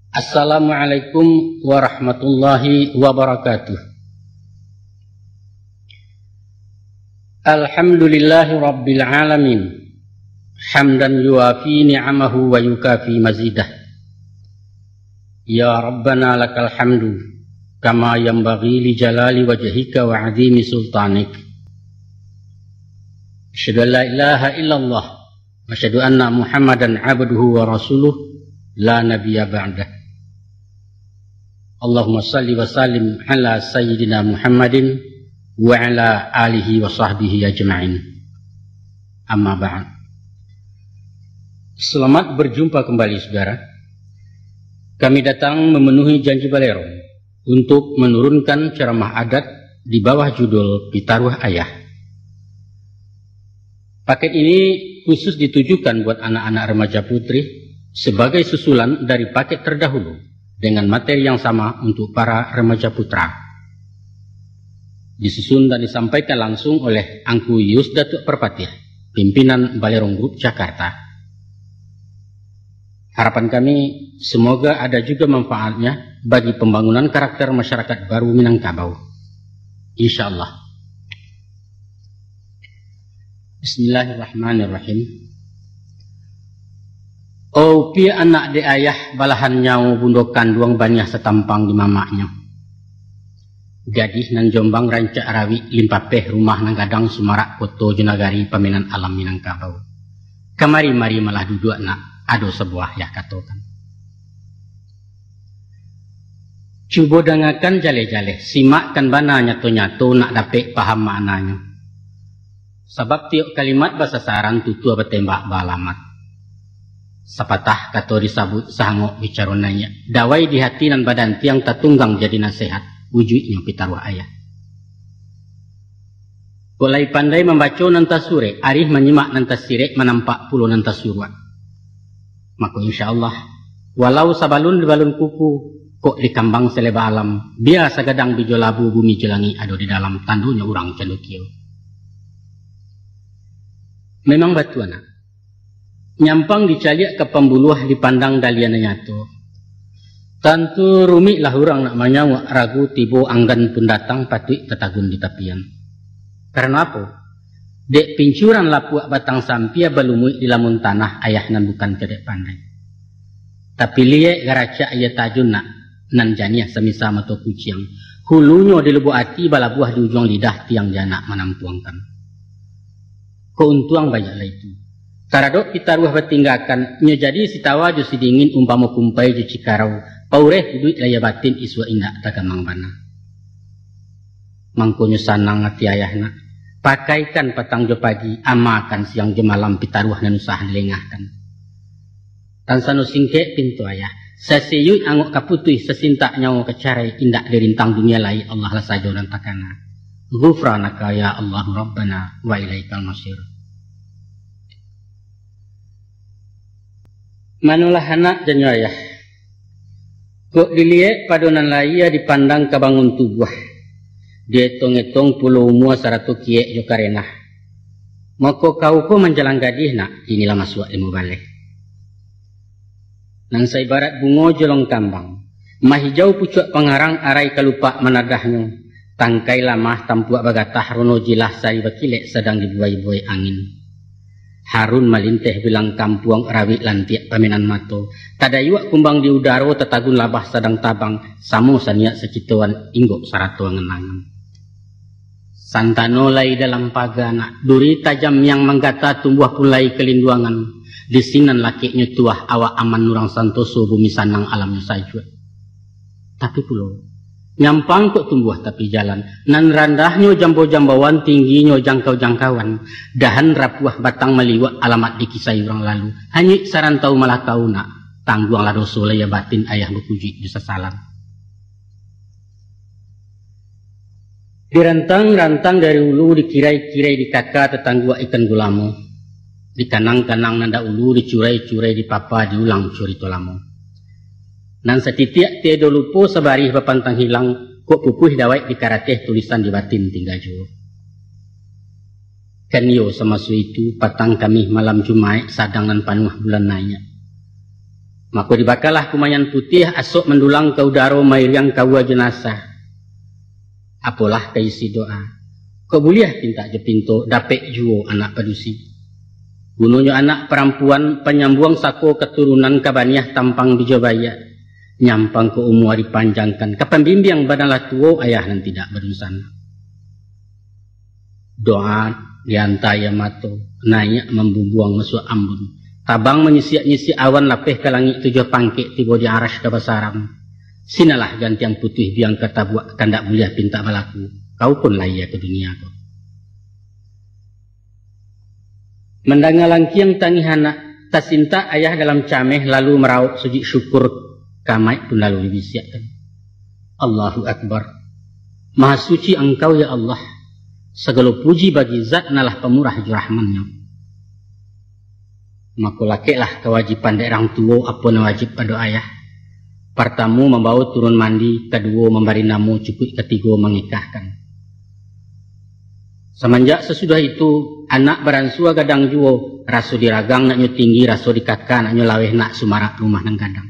Assalamualaikum warahmatullahi wabarakatuh. Alhamdulillahi rabbil alamin. Hamdan yuafi ni'amahu wa yukafi mazidah. Ya Rabbana lakal hamdu kama yanbaghi li jalali wajhika wa 'azimi sultanik. Asyhadu an la ilaha illallah wa asyhadu anna Muhammadan 'abduhu wa rasuluh la nabiyya ba'dah. Allahumma salli wa sallim ala sayyidina Muhammadin wa ala alihi wa sahbihi ajma'in. Amma ba'd. Selamat berjumpa kembali saudara. Kami datang memenuhi janji Balero untuk menurunkan ceramah adat di bawah judul Pitaruh Ayah. Paket ini khusus ditujukan buat anak-anak remaja putri sebagai susulan dari paket terdahulu dengan materi yang sama untuk para remaja putra. Disusun dan disampaikan langsung oleh Angku Yus Datuk Perpatiah, pimpinan Balerong Group Jakarta. Harapan kami semoga ada juga manfaatnya bagi pembangunan karakter masyarakat baru Minangkabau. Insyaallah. Bismillahirrahmanirrahim. Oh pi anak de ayah balahan nyau bundo kanduang banyak setampang di mamaknya. Gadis nan Jombang rancak rawi limpapeh rumah nang gadang Sumarak Koto Junagari paminan alam Minangkabau. Kamari-mari malah duduk nak ado sebuah ya katokan. Cubo dengarkan jale-jale, simakkan bana nyato-nyato nak dapet paham maknanya. Sebab tiap kalimat bahasa saran tutu apa tembak balamat. Sapatah kato disabut sahangok bicaronanya. Dawai di hati dan badan tiang tatunggang jadi nasihat. Wujudnya pitaruh ayah. Boleh pandai membaca nanta sure. Arih menyimak nanta sirek menampak puluh nanta suruan. Maka insyaAllah. Walau sabalun di balun kuku. Kok di kambang seleba alam. Biasa gadang bijo labu bumi jelangi. Ada di dalam tandunya orang celukio. Memang batu anak. Nyampang dicaliak ke pembuluh dipandang dalian nyato. Tentu rumit lah orang nak manyawak ragu tibo anggan pun datang patut tetagun di tapian. Karena apa? Dek pincuran lapuak batang sampia balumui di lamun tanah ayah nan bukan kedek pandai. Tapi liye garaca ayah tajun nak nan janiah semisa mato kuciang. Hulunya di lubuk hati bala buah di ujung lidah tiang janak menampuangkan. Keuntuang banyaklah itu. Karadok kita ruah bertinggalkan, nya jadi si tawa jo si dingin umpama kumpai jo cikarau, paureh duit laya batin iswa indak tagamang bana. Mangkonyo sanang hati ayahna, pakaikan petang jo pagi, amakan siang jo malam pitaruah nan usaha dilengahkan. Tansano singke pintu ayah, sasiyuy angok kaputui sesinta nyawa kecarai indak dirintang dunia lai Allah lah sajo dan takana. Ghufranaka ya Allah Rabbana wa ilaikal masyir. Manulah anak dan ayah. Kok dilihat padonan laya dipandang kebangun tubuh. Dia etong-etong pulau umua saratu kiek jo karenah. Maka kau ko menjalang gadih nak. Inilah masuk ilmu balik. Nang sa ibarat bungo jolong kambang. Mahijau pucuk pengarang arai kalupa menadahnya. Tangkai lamah tampuak bagatah rono jilah sari bakilek sedang dibuai-buai angin. Harun malinteh bilang kampuang rawi lantiak paminan mato. Tadayuak kumbang di udara tetagun labah sadang tabang. Samo saniak secituan inggok sarato ngenangan. Santano lai dalam pagana. Duri tajam yang menggata tumbuh pulai kelinduangan. Di sinan laki nyutuah awak aman nurang santoso bumi sanang alamnya sajua. Tapi pulau. Nyampang kok tumbuh tapi jalan. Nan randahnya jambo-jambauan tingginya jangkau-jangkauan. Dahan rapuah batang meliwak alamat dikisai orang lalu. Hanya sarantau malah kau nak. Tangguang lah doso laya batin ayah berpuji bisa salam. Dirantang-rantang dari ulu dikirai-kirai di kakak tetangguak ikan gulamu. Di kanang-kanang nanda ulu dicurai-curai di papa diulang curi tolamu. Nan setitiak tiada lupo sebarih bapantang hilang kok pupuh dawai di karateh tulisan di batin tinggal jo. Kan yo sama su itu patang kami malam Jumat sadang nan panuh bulan nanya. Maka dibakalah kumayan putih asok mendulang ke udara mairiang kawa jenazah. Apalah kaisi doa. Kau boleh pinta je pintu dapet juo anak padusi. Gunanya anak perempuan penyambung sako keturunan kabaniah tampang bijabaya. Nyampang ke umur dipanjangkan. Kepembimbing badalah tuo ayah dan tidak berusan. Doa diantaya mato. Naik membubuang masuk ambun. Tabang menyisi-nyisi awan lapeh ke langit tujuh pangkit tiba di aras ke basaram. Sinalah ganti yang putih biang kata buat kandak mulia pinta balaku. Kau pun layak ke dunia kau. Mendangalang kiang tangi anak. Tasinta ayah dalam cameh lalu meraup sujud syukur. Kamai pun lalu dibisiakan. Allahu Akbar. Maha suci engkau ya Allah. Segala puji bagi zat nalah pemurah jurahmannya. Maka lakiklah kewajiban dari orang tua apa yang wajib pada ayah. Pertama membawa turun mandi, kedua memberi nama, cukup ketiga mengikahkan. Semenjak sesudah itu, anak beransua gadang juo, rasu diragang nak nyu tinggi, rasu dikaka nak nyu laweh nak sumarak rumah nang gadang.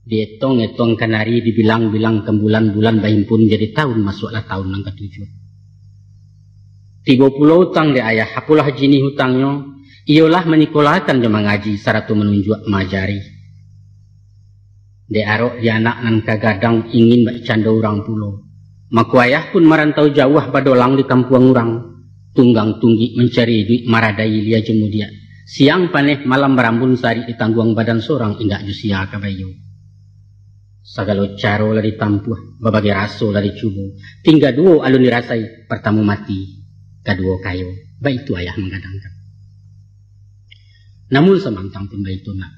Dietong-etong kanari dibilang-bilang ke bulan-bulan bahimpun jadi tahun masuklah tahun nang ketujuh. 30 hutang di ayah, apalah jenis hutangnya. Ialah menyekolakan je mengaji saratu menunjuk majari. De arok di anak nan kagadang ingin bak canda orang pulau. Maku ayah pun merantau jauh badolang di kampung orang. Tunggang tunggi mencari duit maradai lia jemudia. Siang paneh malam berambun sari ditangguang badan seorang indak jusia kabayu. Segala caro lah ditampuh, berbagai raso lah dicubu. Tinggal dua alun dirasai, pertama mati, kedua kayu. Baik itu ayah menggadangkan. Namun semantang pun itu nak.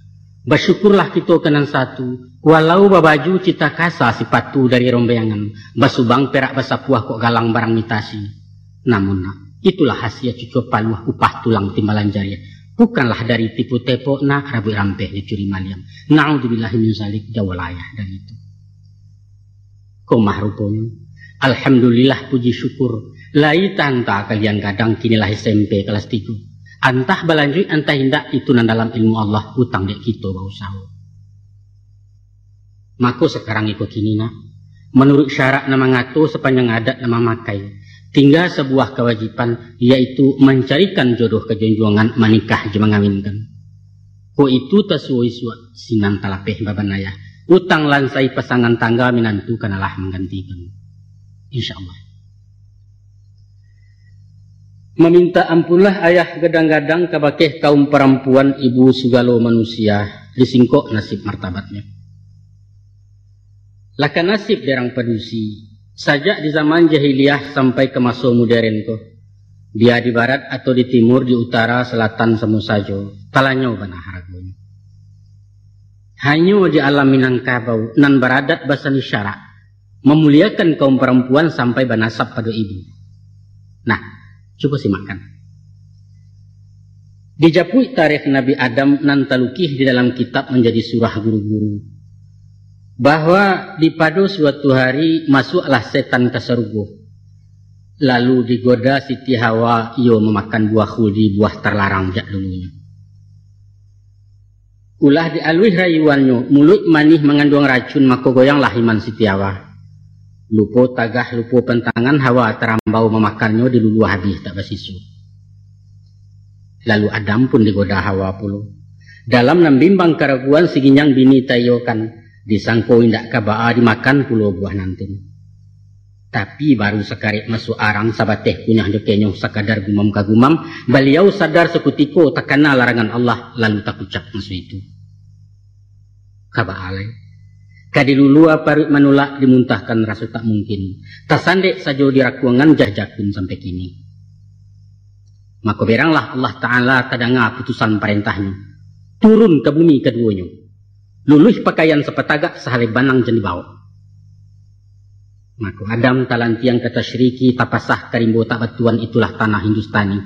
Bersyukurlah kita kenan satu. Walau babaju cita kasa sipatu dari rombeangan. Basubang perak basapuah kok galang barang mitasi. Namun nak. Itulah hasil cucu paluah upah tulang timbalan jariah. Bukanlah dari tipu tepo nak rabu rampeh dicuri maliam. Na'udzubillahi min zalik jauh layah dari itu. Komah rupanya. Alhamdulillah puji syukur. Lai tanta kalian kadang kinilah SMP kelas 3. Antah balanjui antah hindak itu nan dalam ilmu Allah hutang dek kita bau sahu. Maka sekarang ikut kini nak. Menurut syarat nama ngato sepanjang adat nama makai. Tinggal sebuah kewajiban yaitu mencarikan jodoh kejenjuangan menikah je mengawinkan. Ko itu tasuai suat sinan talapeh baban ayah. Utang lansai pasangan tangga minantu kanalah menggantikan. InsyaAllah. Meminta ampunlah ayah gadang-gadang kabakeh kaum perempuan ibu segala manusia disingkok nasib martabatnya. Laka nasib derang padusi sajak di zaman jahiliyah sampai ke masa modern ko. Dia di barat atau di timur, di utara, selatan semu sajo talanya banah haragonya. Hanya di alam Minangkabau nan beradat basan isyarat memuliakan kaum perempuan sampai banasab pada ibu. Nah, coba simakkan. Dijapui tarikh Nabi Adam nan talukih di dalam kitab menjadi surah guru-guru. Bahwa di pada suatu hari masuklah setan ke surga. Lalu digoda Siti Hawa ia memakan buah khuldi, buah terlarang jak dulunya. Ulah dialui rayuannya, mulut manih mengandung racun maka goyanglah iman Siti Hawa. Lupo tagah, lupo pentangan Hawa terambau memakannya di lulu habis tak bersisu. Lalu Adam pun digoda Hawa puluh. Dalam nambimbang keraguan siginyang bini tayokan. Disangko indak kabaa dimakan puluh buah nantun. Tapi baru sekarik masuk arang sabateh kunyah dekenyong sakadar gumam kagumam. Beliau sadar sekutiko takana larangan Allah lalu tak ucap masuk itu. Kabaa lain. Kadilulua parut manulak dimuntahkan rasa tak mungkin. Tasandek saja dirakuangan jahjakun sampai kini. Maka beranglah Allah Ta'ala tadanga putusan perintahnya. Turun ke bumi keduanya. Luluh pakaian sepetagak sehale banang jeni bawa. Maka Adam talantiang kata syiriki tapasah karimbo tak batuan itulah tanah Hindustani.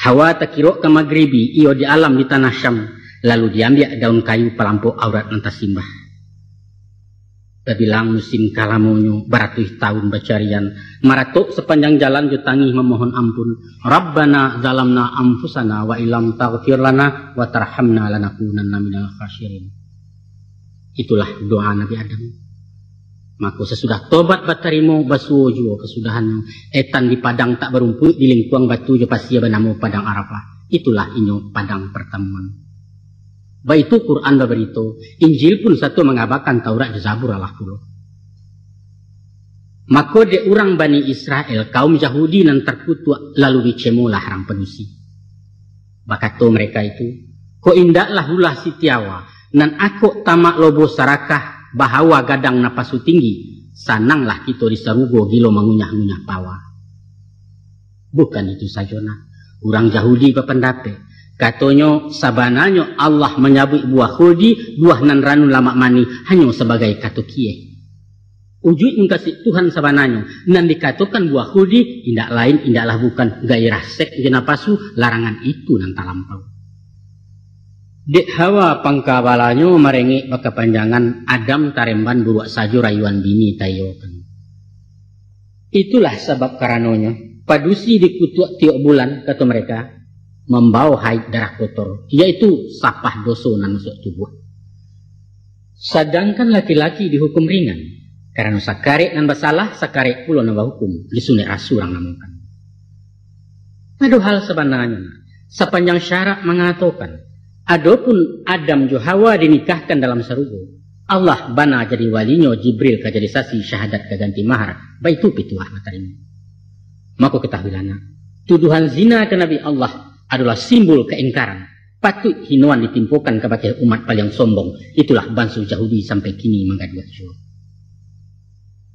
Hawa takirok ke Maghribi iyo di alam di tanah Syam. Lalu diambil daun kayu pelampau aurat nanti simbah. Bilang musim kalamonyo baratus tahun bacarian maratuk sepanjang jalan jutangi memohon ampun. Rabbana zalamna anfusana wa ilam taghfir lana wa tarhamna lanakunanna minal khasirin. Itulah doa Nabi Adam. Maka sesudah tobat batarimo basuo juo kesudahannya etan di padang tak berumput di lingkuang batu jo pasia bernama padang Arafah. Itulah inyo padang pertemuan. Baik itu Quran berberito, Injil pun satu mengabarkan Taurat dan Zabur Allah pulo. Maka de orang Bani Israel, kaum Yahudi nan terkutuk lalu dicemulah orang penusi. Bakato mereka itu, ko indaklah ulah sitiawa, nan aku tamak lobo sarakah bahawa gadang napasu tinggi, sananglah kita disarugo gilo mengunyah-ngunyah pawa. Bukan itu sajona, orang Yahudi berpendapat. Katonyo sabananyo Allah menyabut buah khuldi, buah nan ranu lama mani hanya sebagai katokie. Ujud mengkasih Tuhan sabananyo nan dikatakan buah khuldi indak lain indaklah bukan gairah sek jenapasu larangan itu nan talampau. Dek hawa pangkabalanyo merengek bakapanjangan Adam taremban buruak sajo rayuan bini tayokan. Itulah sebab karananya padusi dikutuk tiok bulan kata mereka. Membawa haid darah kotor, yaitu sapah dosa nan masuk tubuh. Sedangkan laki-laki dihukum ringan, karena sakarek nan bersalah, sakarek pula nan hukum, disunik rasurang namukan. Padahal sebenarnya, sepanjang syarat mengatakan, adapun Adam jo Hawa dinikahkan dalam sarugo, Allah bana jadi walinyo Jibril kajadi sasi syahadat kaganti mahar, baik itu pituah matarimu. Maka ketahuilah, tuduhan zina ke Nabi Allah adalah simbol keingkaran. Patut hinuan ditimpukan kepada umat paling sombong. Itulah bangsa Yahudi sampai kini menggaduh jua.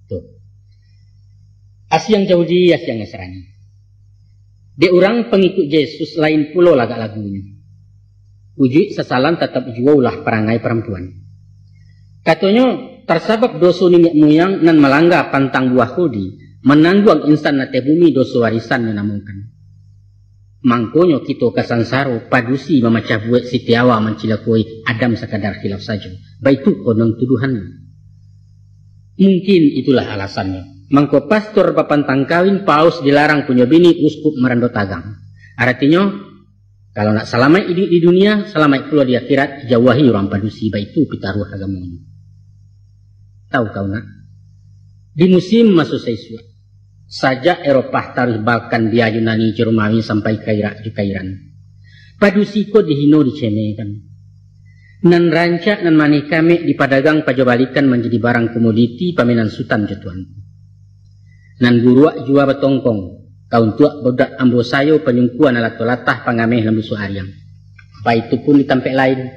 Tuh. Asyang Yahudi, asyang Nasrani. Di orang pengikut Yesus lain pulau lagak lagunya. Uji sesalan tetap jua ulah perangai perempuan. Katanya tersabab dosa nenek moyang nan melanggar pantang buah khuldi, menangguang insan nate bumi dosa warisan menamukan. Mangkonyo kita kasansaro padusi memecah buat sitiawa mencilakui Adam sekadar khilaf saja. Baik itu konong tuduhannya. Mungkin itulah alasannya. Mangko pastor papantang kawin paus dilarang punya bini uskup merando tagang. Artinya kalau nak selamat di dunia, selamat pula di akhirat, jauhi orang padusi. Baik itu pitaruh agamanya. Tahu kau nak? Di musim masuk seiswa. Saja Eropah taruh Balkan dia Yunani Jerumani sampai Kairan. Padusi ko dihino dicemekan. Nan rancak nan mani kami dipadagang pajabalikan menjadi barang komoditi paminan sultan jatuanku. Nan guruak jua betongkong. Kaun tuak bodak ambo sayo penyungkuan alat tolatah pangameh lembu suariang. Baik itu pun di tempat lain.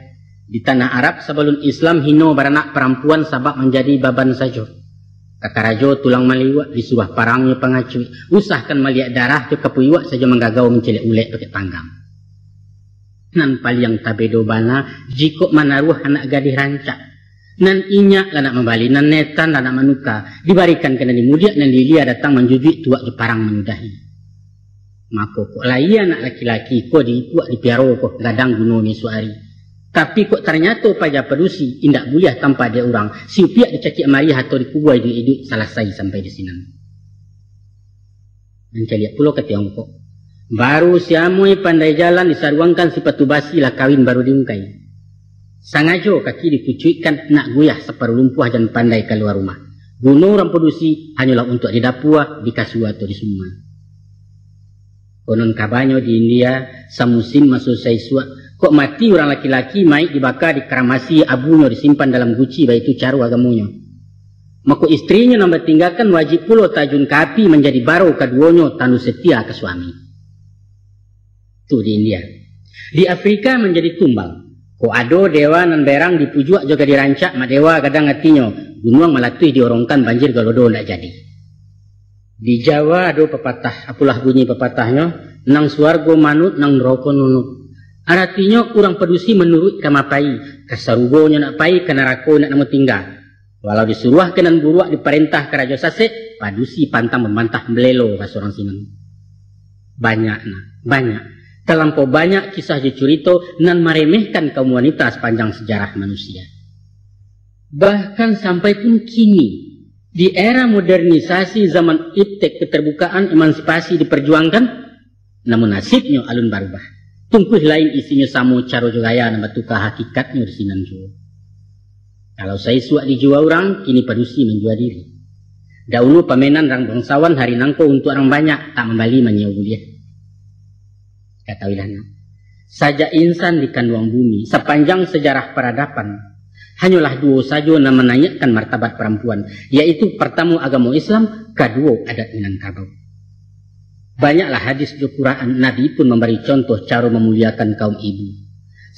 Di tanah Arab sebelum Islam hino baranak perempuan sabab menjadi baban saja. Kakarajo tulang maliwak disuruh parangnya pengacui. Usahkan melihat darah ke kepuiwak saja menggagau mencelik ulek pakai tanggang. Nan paliang tabedo bana jikok manaruh anak gadis rancak. Nan inyak lanak membali, nan netan lanak manuka. Dibarikan kena dimudiak nan lilia datang menjujui tuak di parang menudahi. Maka kok lai anak laki-laki kok dipuak di piaro kok gadang gunung suari. Tapi kok ternyata pajak pedusi indak boleh tanpa dia orang. Si upiak dicakik mari atau dikubuai di hidup selesai sampai di sini. Dan saya lihat pula ke Tiongkok. Baru siamui pandai jalan disaruangkan si patu basi lah kawin baru diungkai. Sangajo kaki dipucuikan nak guyah separuh lumpuh dan pandai keluar rumah. Gunung orang pedusi hanyalah untuk di dapua, di kasua atau di semua. Konon kabanyo di India samusim masuk saiswa. Kok mati orang laki-laki maik dibakar dikeramasi abunya disimpan dalam guci baik itu caru agamunya. Maka istrinya nambah tinggalkan wajib pula tajun ke api menjadi baro keduanya tanu setia ke suami. Itu di India. Di Afrika menjadi tumbal. Kok ado dewa nan berang dipujuak juga dirancak mak dewa kadang hatinya. Gunung melatui diorongkan banjir galodo ndak jadi. Di Jawa ado pepatah, apalah bunyi pepatahnya, nang suargo manut nang neraka nunut. Artinya orang pedusi menurut kamapai. Kasarugonya nak pai ke neraka nak namu tinggal. Walau disuruh kenan buruak diperintah ke Raja Sasek, padusi pantang membantah melelo kata orang Sinan. Banyak nah, banyak. Terlampau banyak kisah jecurito nan meremehkan kaum wanita sepanjang sejarah manusia. Bahkan sampai pun kini, di era modernisasi zaman iptek keterbukaan emansipasi diperjuangkan, namun nasibnya alun barubah. Tungkuh lain isinya samo caro jogaya nama tukah hakikatnya di sinan jua. Kalau saya suak dijual orang, kini padusi menjual diri. Dahulu pamenan orang bangsawan hari nangko untuk orang banyak, tak membali menyau dia. Kata Wilana, saja insan di kandungan bumi, sepanjang sejarah peradaban, hanyalah dua saja yang menanyakan martabat perempuan, yaitu pertama agama Islam, kedua adat Minangkabau. Banyaklah hadis di Quran, Nabi pun memberi contoh cara memuliakan kaum ibu.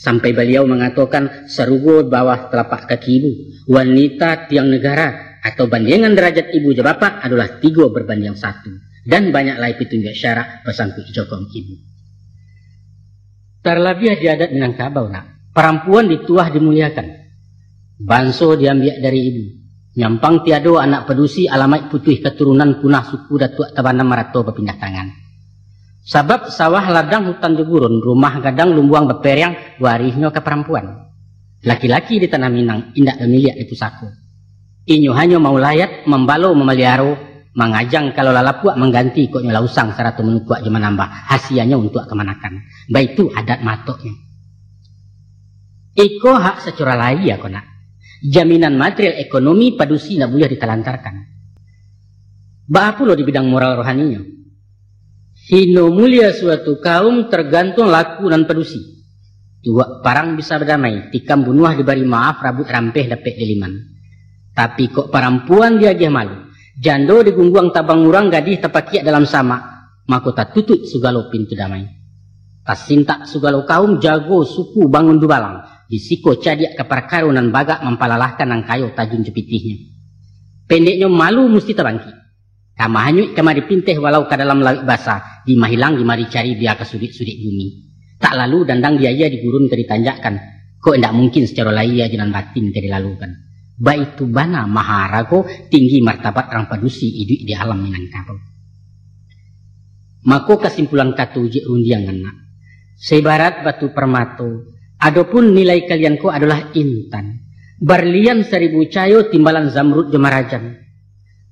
Sampai beliau mengatakan serugo bawah telapak kaki ibu, wanita tiang negara atau bandingan derajat ibu je bapak adalah 3 berbanding 1. Dan banyak lagi petunjuk syarak pesangkut hijau kaum ibu. Terlebih di adat Minangkabau, nak, perempuan dituah dimuliakan. Banso diambil dari ibu. Nyampang tiado anak pedusi alamat putih keturunan punah suku datuk tabana marato berpindah tangan. Sebab sawah ladang hutan jegurun, rumah gadang lumbuang beperyang, warisnya ke perempuan. Laki-laki di tanah Minang indak memilih itu saku. Inyo hanya mau layat, membalo, memelihara, mengajang kalau lalapuak mengganti koknya lausang seratu menukuak je menambah hasianya untuk kemanakan. Baik itu adat matoknya. Iko hak secara lain ya kona. Jaminan material ekonomi padusi nak boleh ditelantarkan. Baapulo di bidang moral rohaninya. Hino mulia suatu kaum tergantung laku dan padusi. Dua parang bisa berdamai, tikam bunuh diberi maaf, rabut rampeh dapat diliman. Tapi kok perempuan dia malu. Jando digungguang tabang urang gadih tapakiak dalam sama, maka tak tutut segala pintu damai. Tas sintak segala kaum jago suku bangun dubalang. Disiko cadiak ke perkarunan bagak mempalalahkan ang kayo tajun cepitihnya. Pendeknya malu mesti terbangkit. Kama hanyut kama dipinteh walau ke dalam laut basah. Di mahilang di mari cari biar ke sudik-sudik bumi. Tak lalu dandang dia di gurun ke ditanjakan. Kok tidak mungkin secara lahir jalan batin ke dilalukan. Baik itu bana maharago tinggi martabat orang padusi hidup di alam Minangkabau. Maka kesimpulan kata uji rundiangan nak. Sebarat batu permato. Adapun nilai kalianku adalah intan. Berlian 1000 cayo timbalan zamrud jemarajan.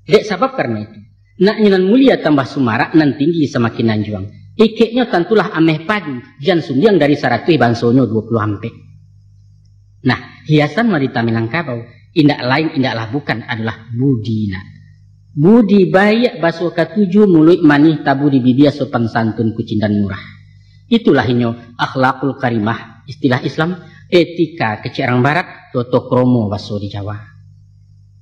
Dek sebab karena itu. Nak nyenan mulia tambah sumara nan tinggi semakin nanjuang. Ikeknya tentulah ameh padu. Jan sundiang dari 100 bansonyo 20 ampe. Nah, hiasan wanita Minangkabau. Indak lain indaklah bukan adalah budina. Budi bayak baso ke-7 mulut manih tabu di bibia sopan santun kucing dan murah. Itulah inyo akhlakul karimah. Istilah Islam, etika kecirang barat, toto kromo baso di Jawa.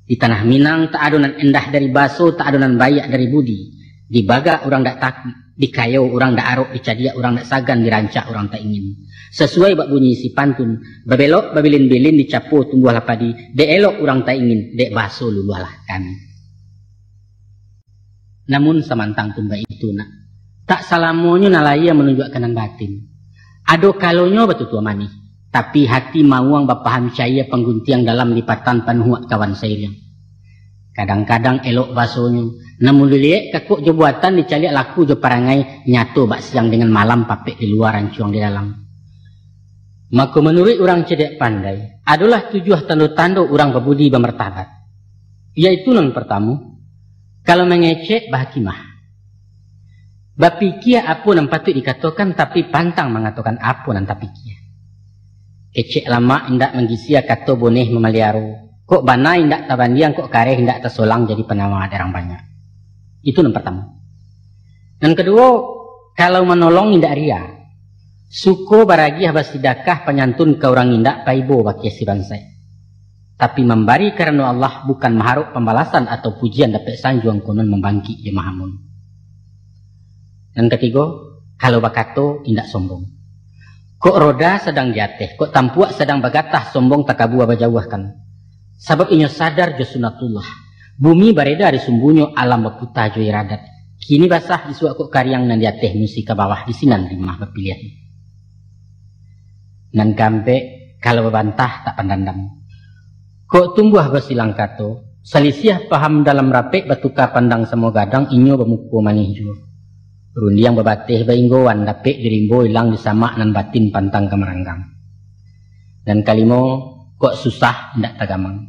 Di tanah Minang, tak adonan endah dari baso, tak adonan bayak dari budi. Di baga orang tak takut, di kayo orang tak arok, di cadia orang tak sagan, di rancak orang tak ingin. Sesuai bak bunyi si pantun, babelok babilin-bilin dicapo tumbuhlah padi, dek elok orang tak ingin, dek baso lulualah kami. Namun samantang tumba itu nak, tak salamonyo nalaya menunjuk kanan batin. Ado kalonyo betul tua manis, tapi hati mauang bapaham cahaya pengguntiang dalam lipatan panuhuak kawan saya. Kadang-kadang elok basonya, namun dilihat kakuk je buatan dicaliak laku je parangai nyato bak siang dengan malam papek di luar rancuang di dalam. Maka menurut orang cedek pandai, adalah 7 tanda-tanda orang berbudi bermartabat. Yaitu yang pertama, kalau mengecek bahakimah. Bapikia apa yang patut dikatakan tapi pantang mengatakan apa yang tak pikia. Kecek lama indak menggisia kata boneh memeliaru. Kok bana indak tabandiang kok kareh indak tersolang jadi penawar derang banyak. Itu yang pertama. Dan kedua, kalau menolong indak ria. Suko baragiah basidakah penyantun ke orang indak paibo bakia si bansai. Tapi memberi karena Allah bukan mengharap pembalasan atau pujian dapat sanjuang konon membangkit je mahamun. Dan ketiga, kalau bakato indak sombong. Kok roda sedang jateh, kok tampuak sedang bagatah sombong takabu abajawahkan. Sebab inyo sadar jo sunatullah. Bumi bareda di sumbunyo alam bakuta jo iradat. Kini basah disuak kok karyang nan jateh musi ke bawah di sinan rimah berpilihan. Nan gampe kalau bebantah tak pandandam. Kok tumbuh basilang kato, selisih paham dalam rapek batuka pandang semua gadang inyo bemuku manih jo. Rundi yang bebatih bainggoan dapik dirimbo hilang disamak nan batin pantang kemeranggang. Dan kalimo kok susah ndak tagamang.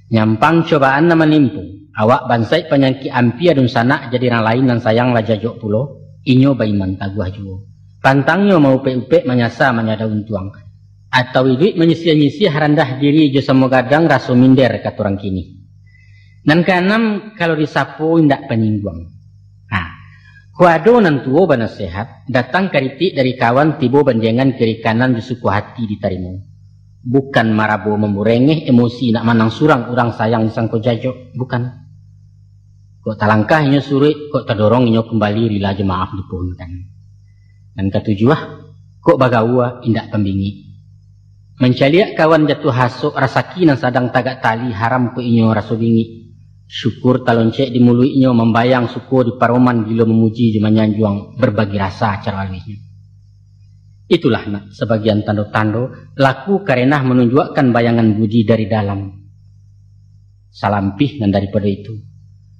Nyampang cobaan na menimpu. Awak bansai penyangki ampia dun sana jadi orang lain dan sayang lah jajok pulo. Inyo baiman taguah juo. Pantangnya mau upe-upe menyasa menyadaun tuang. Atau iduit menyisia-nyisia harandah diri jo semua gadang raso minder kata orang kini. Dan keenam kalau disapu indak penyingguang. Kuado nan tuo banasehat datang kariti dari kawan tibo banjangan kiri kanan di suku hati ditarimu. Bukan marabo memburengeh emosi nak manang surang orang sayang sangko jajo, bukan. Kok talangkah inyo surit, kok terdorong inyo kembali rila jemaah dipuhunkan. Dan ketujuh, kok bagawa indak pembingi. Mencaliak kawan jatuh hasuk rasaki nan sadang tagak tali haram ko inyo raso bingi. Syukur taloncek di muluinya membayang syukur di paroman gila memuji di menyanjuang berbagi rasa acara alihnya. Itulah nak sebagian tando-tando laku karena menunjukkan bayangan budi dari dalam. Salampih dan daripada itu.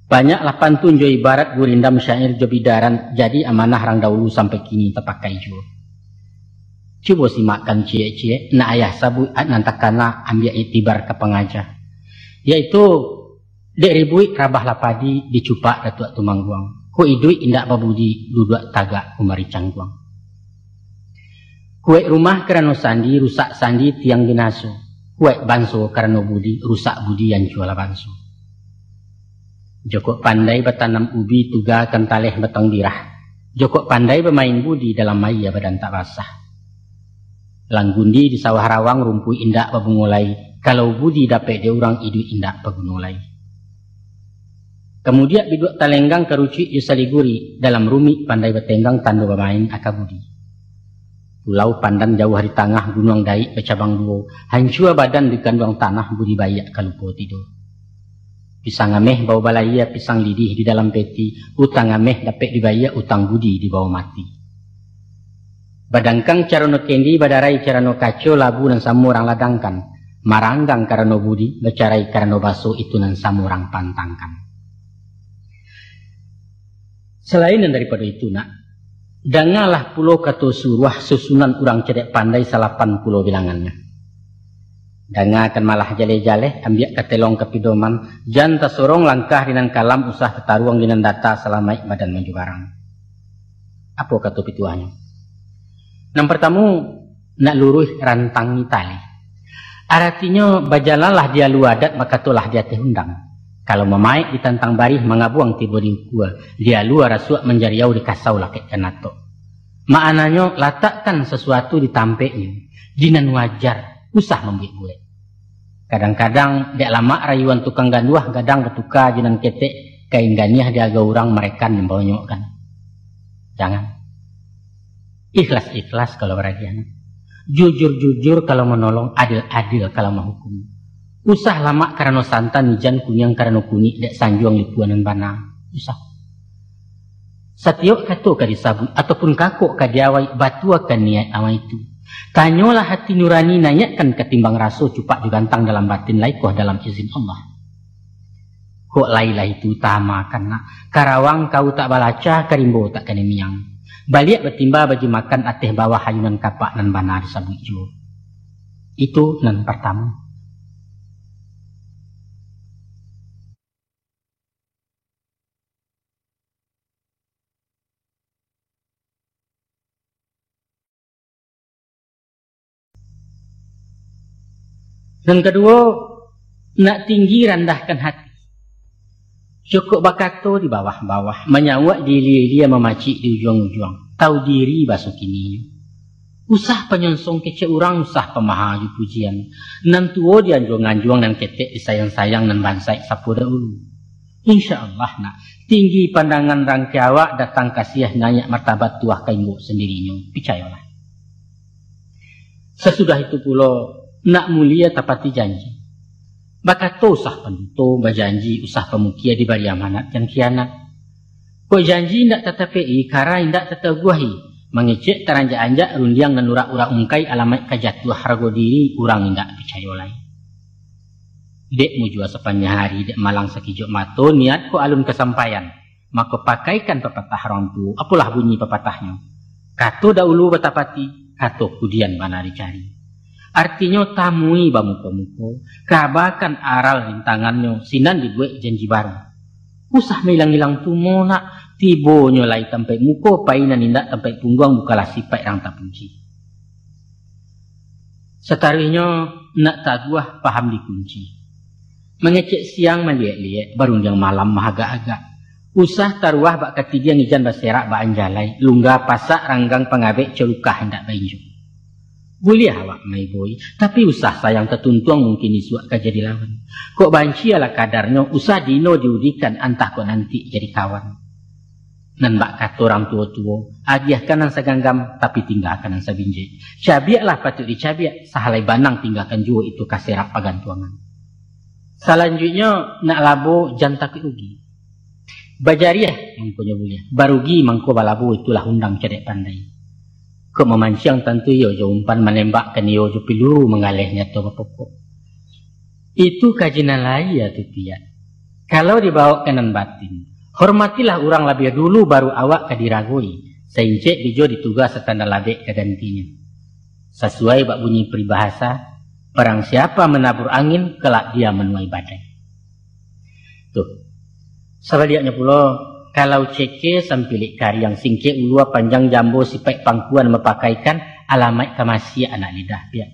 Banyaklah pantun jo ibarat gurindam syair jo bidaran jadi amanah rang dahulu sampai kini terpakai jo. Coba simakkan cie-cie na ayah sabu nantakana ambil itibar ke pengajar. Yaitu dek ribui rabah lapadi dicupak datuak tumangguang. Ku idui indak babudi duduk tagak kumari cangguang. Kuek rumah kerana sandi rusak sandi tiang binaso. Kuek banso kerana budi rusak budi yang jual banso. Jokok pandai bertanam ubi tuga kentaleh betang birah. Jokok pandai bermain budi dalam maya badan tak basah. Langgundi di sawah rawang rumpui indak babungulai. Kalau budi dapat dia orang idui indak babungulai. Kemudian biduk talenggang kerucik di saliguri dalam rumit pandai bertenggang tando bermain akabudi. Pulau pandan jauh hari tengah gunung daik bercabang duo. Hancur badan di kandung tanah budi bayak kalupo tidur. Pisang ameh bawa balaya pisang lidih di dalam peti. Utang ameh dapat dibayar utang budi di bawah mati. Badangkang carano kendi badarai carano kaco labu dan samu orang ladangkan. Maranggang karano budi bercarai karano baso itu dan samu orang pantangkan. Selain daripada itu nak, dangalah pulau kato suruh susunan orang cedek pandai 80 bilangannya. Danga akan malah jale-jale, ambil katelong kepidoman, jan tasorong langkah dengan kalam usah tetaruang dengan data selama badan maju barang. Apa kata pituahnya? Yang pertama, nak luruh rantangi tali. Artinya bajalalah dia luadat maka tulah dia tehundang. Kalau memaik ditantang barih mengabuang tiba di ukua. Dia luar rasuak menjariau di kasau lakit kanato. Maknanya letakkan sesuatu di tampeknya. Jinan wajar. Usah membuat buat. Kadang-kadang dek lama rayuan tukang ganduah gadang bertukar jinan ketek. Kain ganiah dia agak orang merekan membawanya kan. Jangan. Ikhlas-ikhlas kalau beragian. Jujur-jujur kalau menolong. Adil-adil kalau menghukum. Usah lama karena santan nijan kunyang karena kunyit dek sanjuang lipuanan bana. Usah. Setiap kato kadisabut ataupun kakok kadiawai batu akan niat awal itu. Tanyolah hati nurani nanyakan ketimbang raso cupak digantang dalam batin laikoh dalam izin Allah. Kok lailah itu utama karena karawang kau tak balaca karimbo tak kene miang. Baliak bertimba bagi makan ateh bawah hayunan kapak nan bana disabut jo. Itu nan pertama. Dan kedua, nak tinggi rendahkan hati. Cukup bakato di bawah-bawah. Menyawak diri dia memacik di ujung-ujung. Tahu diri basuh kini. Usah penyonsong kece orang, usah pemahaju pujian. Nan tuo dia anjuang-anjuang dan ketek disayang-sayang dan bansai sapu dahulu. InsyaAllah nak. Tinggi pandangan rangkiawak datang kasih nanya martabat tuah kaimbo sendirinya. Percayalah. Sesudah itu pula nak mulia tapati janji. Bakato usah penduto berjanji usah pemukia di bari amanat dan kianat. Kok janji ndak tetapi kara ndak tetaguahi mengecek teranjak-anjak rundiang dan urak-urak ungkai alamat kajatuh harga diri urang ndak percayolai. Dek mujua sepanjang hari dek malang sekijok mato niat ko alun kesampaian. Maka pakaikan pepatah orang tu. Apalah bunyi pepatahnya? Kato dahulu betapati, kato kemudian mana dicari. Artinya tamui bamuko-muko, kabakan aral rintangannya, sinan dibuat janji baru. Usah milang-hilang tumo nak, tibonyo lai tampai muko, painan indak tampai pungguang bukalah sipai rang tapunci. Setarinya nak taguah paham dikunci. Mengecek siang melihat-lihat, baru yang malam mahagak-agak. Usah taruah bak ketiga ngijan baserak bak anjalai, lungga pasak ranggang pengabek celukah hendak bainju. Boleh awak mai boy, tapi usah sayang tertuntuang mungkin isuak ka jadi lawan. Kok banci ala kadarnya, usah dino diudikan antah kok nanti jadi kawan. Nan bak kata orang tua-tua, agiahkan ang saganggam, tapi tinggalkan ang sabinje. Cabiaklah patut dicabiak, sahalai banang tinggalkan jua itu kaserak pagantuangan. Selanjutnya, nak labo jantak rugi. Bajariah mangkonya boleh. Barugi mangko balabo itulah undang cedek pandai. Kok memancing tentu yo umpan menembakkan yo peluru mengalihnya to pokok. Itu kajian lain ya tu pia. Kalau dibawa kanan batin, hormatilah orang lebih dulu baru awak kadiragoi. Seincek dijo ditugas setanda labek kegantinya. Sesuai bak bunyi peribahasa, perang siapa menabur angin, kelak dia menuai badai. Tuh. Sebaliaknya pula, kalau ceke sampilik kari yang singke ulua panjang jambo sipai pangkuan mepakaikan alamat kemasi anak lidah pia.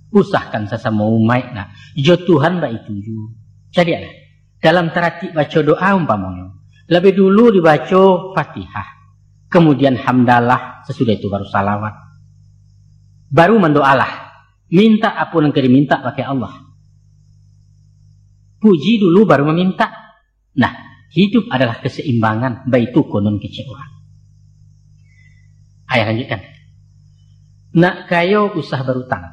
Usahkan sesama umat nak. Jo Tuhan ba itu ju. Jadi ada. Dalam terati baca doa umpamanya. Lebih dulu dibaca Fatihah. Kemudian hamdalah. Sesudah itu baru salawat. Baru mendoalah. Minta apa yang diminta pakai Allah. Puji dulu baru meminta. Nah. Hidup adalah keseimbangan, baik itu konon kecil orang. Ayah lanjutkan. Nak kayo usah berutang.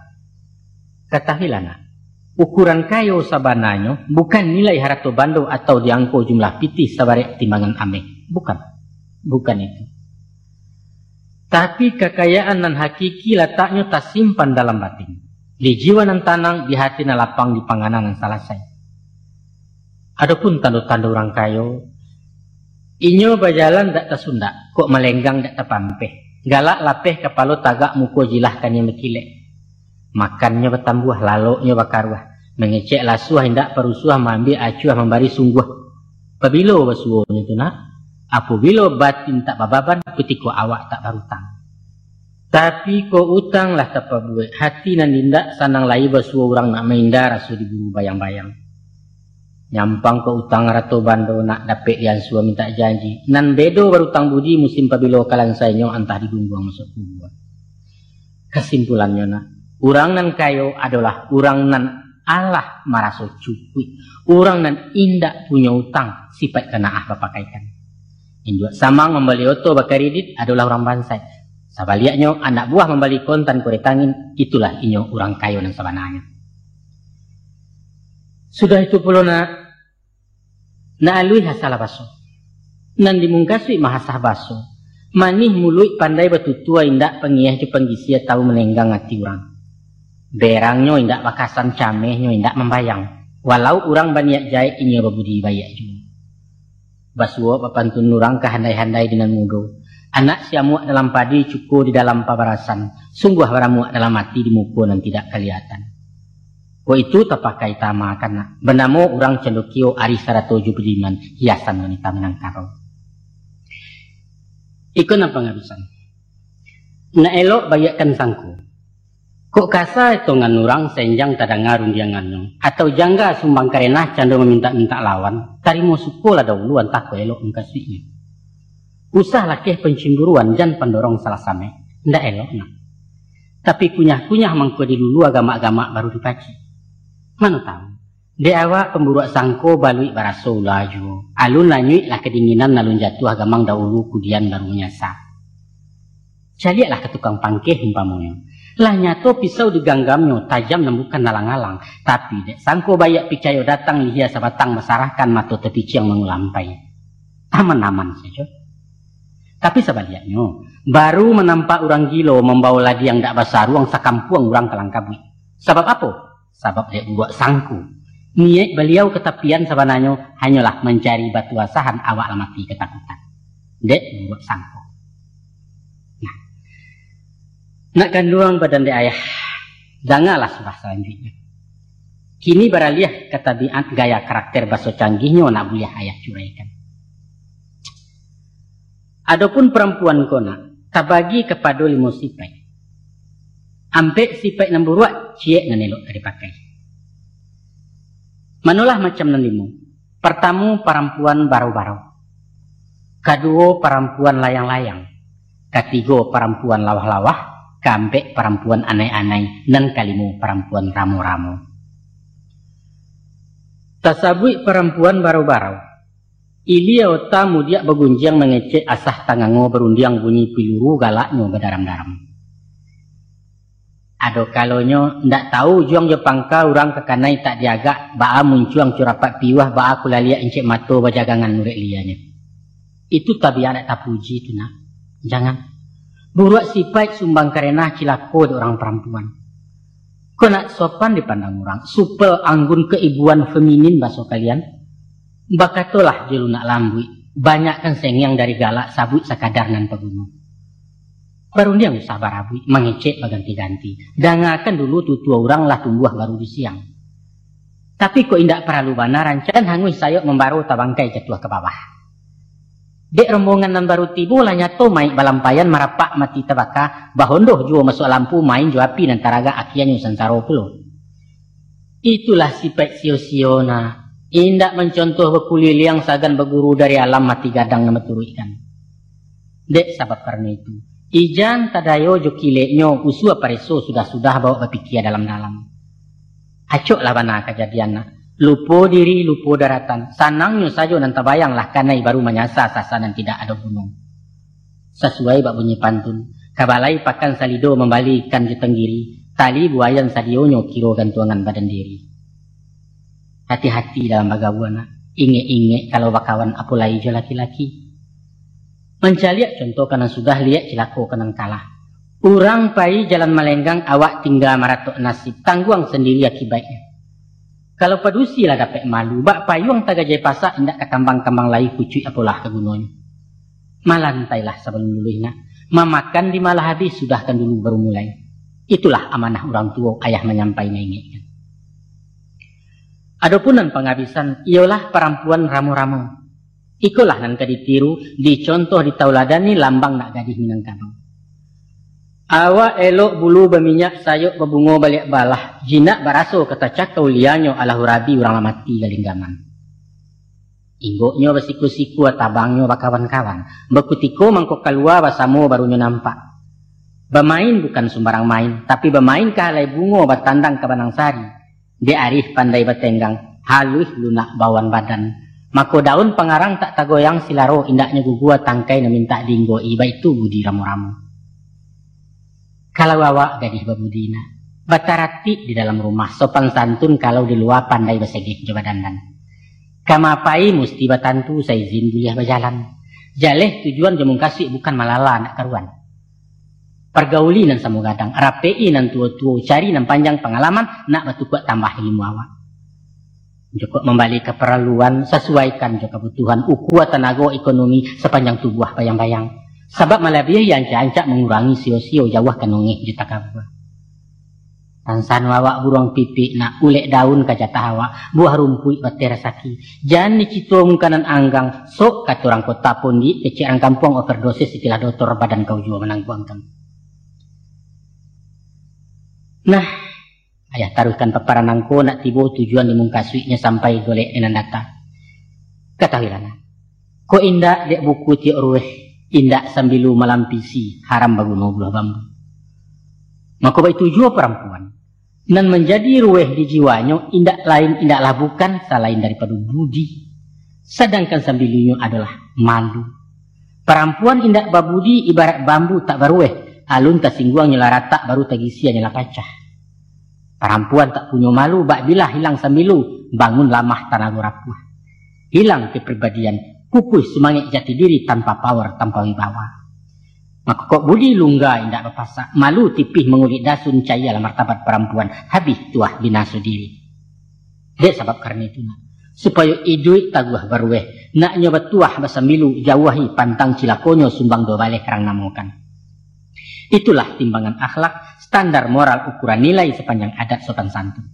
Katahilah nak. Ukuran kayo sabananya bukan nilai harato bando atau diangko jumlah piti sabarek timbangan ame. Bukan. Bukan itu. Tapi kekayaan nan hakiki letaknya tersimpan dalam batin. Di jiwa nan tanang, di hati nan lapang, di panganan nan salasai. Adapun tanda-tanda orang kayo, inyo berjalan dak tersunda, kok melenggang dak terpampeh. Galak lapeh kepala tagak muko jilah kannya mekilek. Makannya bertambuh, laloknya bakaruah. Mengecek lasuah hendak perusuah mengambil acuah membari sungguh. Apabila basuhnya tu nak, apabila batin tak bababan, ketika awak tak berutang. Tapi ko utang lah tak pabuat. Hati nan dindak sanang lai basuh orang nak maindah rasu diburu bayang-bayang. Nyampang ke utang rato bando nak dapet yang suami minta janji. Nan bedo berutang budi musim pabilo kalan sainyo antah digungguang masuk kubur. Kesimpulannya nak, orang nan kayo adalah orang nan Allah maraso cukui. Orang nan indak punya utang sifat kena pakaikan. Induk samang membeli oto bakaridit adalah orang bansai. Sabaliaknya anak buah membeli kontan kuretangin, itulah inyo orang kayo nan sabananya. Sudah itu pula na alui hasalah baso. Nan dimungkasui mahasah baso. Manih mului pandai batutua indak pengiah ju penggisia tahu menenggang hati orang. Berangnya indak bakasan camehnya indak membayang. Walau orang banyak jahit ini babudi bayak juga. Basuo papantun orang kehandai-handai dengan mudo. Anak siamuak dalam padi cukup di dalam pabarasan. Sungguh baramuak dalam mati di muka dan tidak kelihatan. Ko itu terpakai tama karena benamo orang cendokio ari sarato jubliman hiasan wanita menangkaro. Ikon apa ngabisan? Na elok bayakkan sangku. Kok kasa itu ngan orang senjang tada ngarun diangannya. Atau jangga sumbang karena cando meminta-minta lawan. Tarimo suko lah dahulu antah ko elok mengkasihnya. Usah lakeh pencemburuan jan pendorong salah same. Ndak elok nak. Tapi kunyah-kunyah mangko di dulu agama-agama baru dipaci. Mana tahu? De awak pemburuak sangko balui baraso laju. Alun lanyui lah kedinginan nalun jatuh agamang dahulu kudian baru nyasa. Caliaklah ke tukang pangkeh himpamunya. Lah nyato pisau diganggamnya tajam dan bukan nalang-alang. Tapi dek sangko bayak picayo datang lihia sabatang masarahkan mato tepici yang mengulampai. Aman-aman saja. Tapi sebaliaknya baru menampak orang gilo membawa ladi yang dak basar ruang sakampuang orang kelangkabui. Sebab apa? Sebab dia buat sangku. Niat beliau ketepian sebenarnya hanyalah mencari batu asahan awak mati ketakutan. Dek buat sangku. Nah, nak kanduang badan de ayah. Dangalah surah selanjutnya. Kini baraliah ketabiat gaya karakter baso canggihnya nak boleh ayah curaikan. Adapun perempuan kona tabagi kepada limo sipai. Ampe sipai nan buruak ciek nan elok dari pakai. Manulah macam nan limo. Pertama perempuan baru-baru. Kedua perempuan layang-layang. Ketiga perempuan lawah-lawah. Keempat perempuan anai-anai. Dan kelima perempuan ramu-ramu. Tasabui perempuan baru-baru. Ilia ota mudiak bergunjang mengecek asah tangango berundiang bunyi piluru galaknya berdaram-daram. Ado kalonyo ndak tahu juang Jepangka orang kekanai tak diagak baa muncuang curapat piwah baa kulalia encik mato bajagangan nurek lianya. Itu tabiat tak puji itu nak. Jangan. Buruak sipai sumbang karena cilako orang perempuan. Kau nak sopan dipandang orang. Supel anggun keibuan feminin baso kalian. Bakatolah je lunak lambui. Banyak kan sengyang dari galak sabut sakadar nan pegunung. Baru dia usah barabui. Mengecek berganti-ganti. Dangakan dulu tutua orang lah tumbuh baru di siang. Tapi kok indak perlu banaran. Can hangui sayok membaru tabangkai jatuh ke bawah. Dek rombongan nan baru tibu lah nyato main balampayan marapak mati tabaka bahondoh jua masuk lampu main jua api nan taraga akianyo sansaro pulo. Itulah sifat sio-sio na indak mencontoh bekuliliang sagan berguru dari alam mati gadang nama turu ikan. Dek sabab karena itu ijan tadayo jo kileknyo usua pareso sudah-sudah bawa berpikir dalam-dalam. Acok lah bana kejadian na. Lupo diri, lupo daratan. Sanangnya saja nanti bayanglah kanai baru menyasar sasaran tidak ada gunung. Sesuai bak bunyi pantun. Kabalai pakan salido membalikan je tenggiri. Tali buayan sadionyo kiro gantungan badan diri. Hati-hati dalam bagabuana. Inge-inge kalau bakawan apulai je laki-laki. Mencaliak contoh kanan sudah lihat cilako kanan kalah. Urang pai jalan melenggang awak tinggal maratok nasib. Tangguang sendiri akibatnya. Kalau padusi lah dapat malu, bak payung tagajai pasak indak kekambang-kambang lai kucuy apalah ke gunung. Malantailah sebelum dulunya. Memakan di malah habis sudahkan dulu baru mulai. Itulah amanah orang tua ayah menyampaikan ini. Adapun nan penghabisan ialah perempuan ramu-ramu. Ikulah nan kaditiru, dicontoh ditauladani lambang nak gadis Minangkabau. Awak elok bulu berminyak sayuk berbungo balik balah. Jinak baraso kata cakau lianyo ala hurabi orang mati galinggaman. Inggoknyo bersiku-siku tabangnya bakawan-kawan. Bekutiko mangkok keluar basamo barunya nampak. Bermain bukan sembarang main. Tapi bermain kalai bungo batandang ke Banangsari. Dia arif pandai batenggang. Halus lunak bawan badan. Mako daun pengarang tak tagoyang silaro indaknya gugua tangkai na minta dinggo. Iba itu budi ramu-ramu. Kalau awak gadis babudina, batarati di dalam rumah, sopan santun kalau di luar pandai besegih coba dandan. Kamapai musti batantu saya izin buliah berjalan. Jaleh tujuan jemung kasih bukan malala nak karuan. Pergauli nan samu gadang, rapei nan tua-tua cari nan panjang pengalaman nak batukuk tambah ilmu awak. Joko membalik keperluan sesuaikan joko kebutuhan ukuat tenaga ekonomi sepanjang tubuh bayang-bayang. Sebab malah biaya yang ancak mengurangi sio-sio jauh kanongeh juta kabua. Tansan wawak burung pipi nak ulek daun kajatah awak buah rumput batera saki. Jangan dicito mungkanan anggang sok kat orang kota pondi keciran kampung overdosis istilah dokter badan kau jua menangguangkan. Nah, ayah taruhkan paparan nangko nak tibo tujuan di muka suiknya sampai golek enan data. Ketahuilah nak. Ko indah dek buku tiok rueh. Indak sambilu malampisi haram baguno buah bambu. Maka baik tujuh perempuan. Dan menjadi ruweh di jiwanya indak lain indaklah bukan selain daripada budi. Sedangkan sambilunya adalah malu. Perempuan indak babudi ibarat bambu tak barueh. Alun tasingguang nyela rata baru tagisia nyela pacah. Perempuan tak punya malu bak bila hilang sambilu bangun lamah tanah rapuh. Hilang kepribadian. Pupus semangat jati diri tanpa power, tanpa wibawa. Maka kok budi lungga indak berpasak. Malu tipih mengulik dasun caya lah martabat perempuan. Habis tuah binasu diri. Dek sebab karena itu nak. Supaya idui taguah barueh. Nak nyoba tuah basamilu jauhi pantang cilakonyo sumbang do balik kerang namukan. Itulah timbangan akhlak, standar moral ukuran nilai sepanjang adat sopan santun.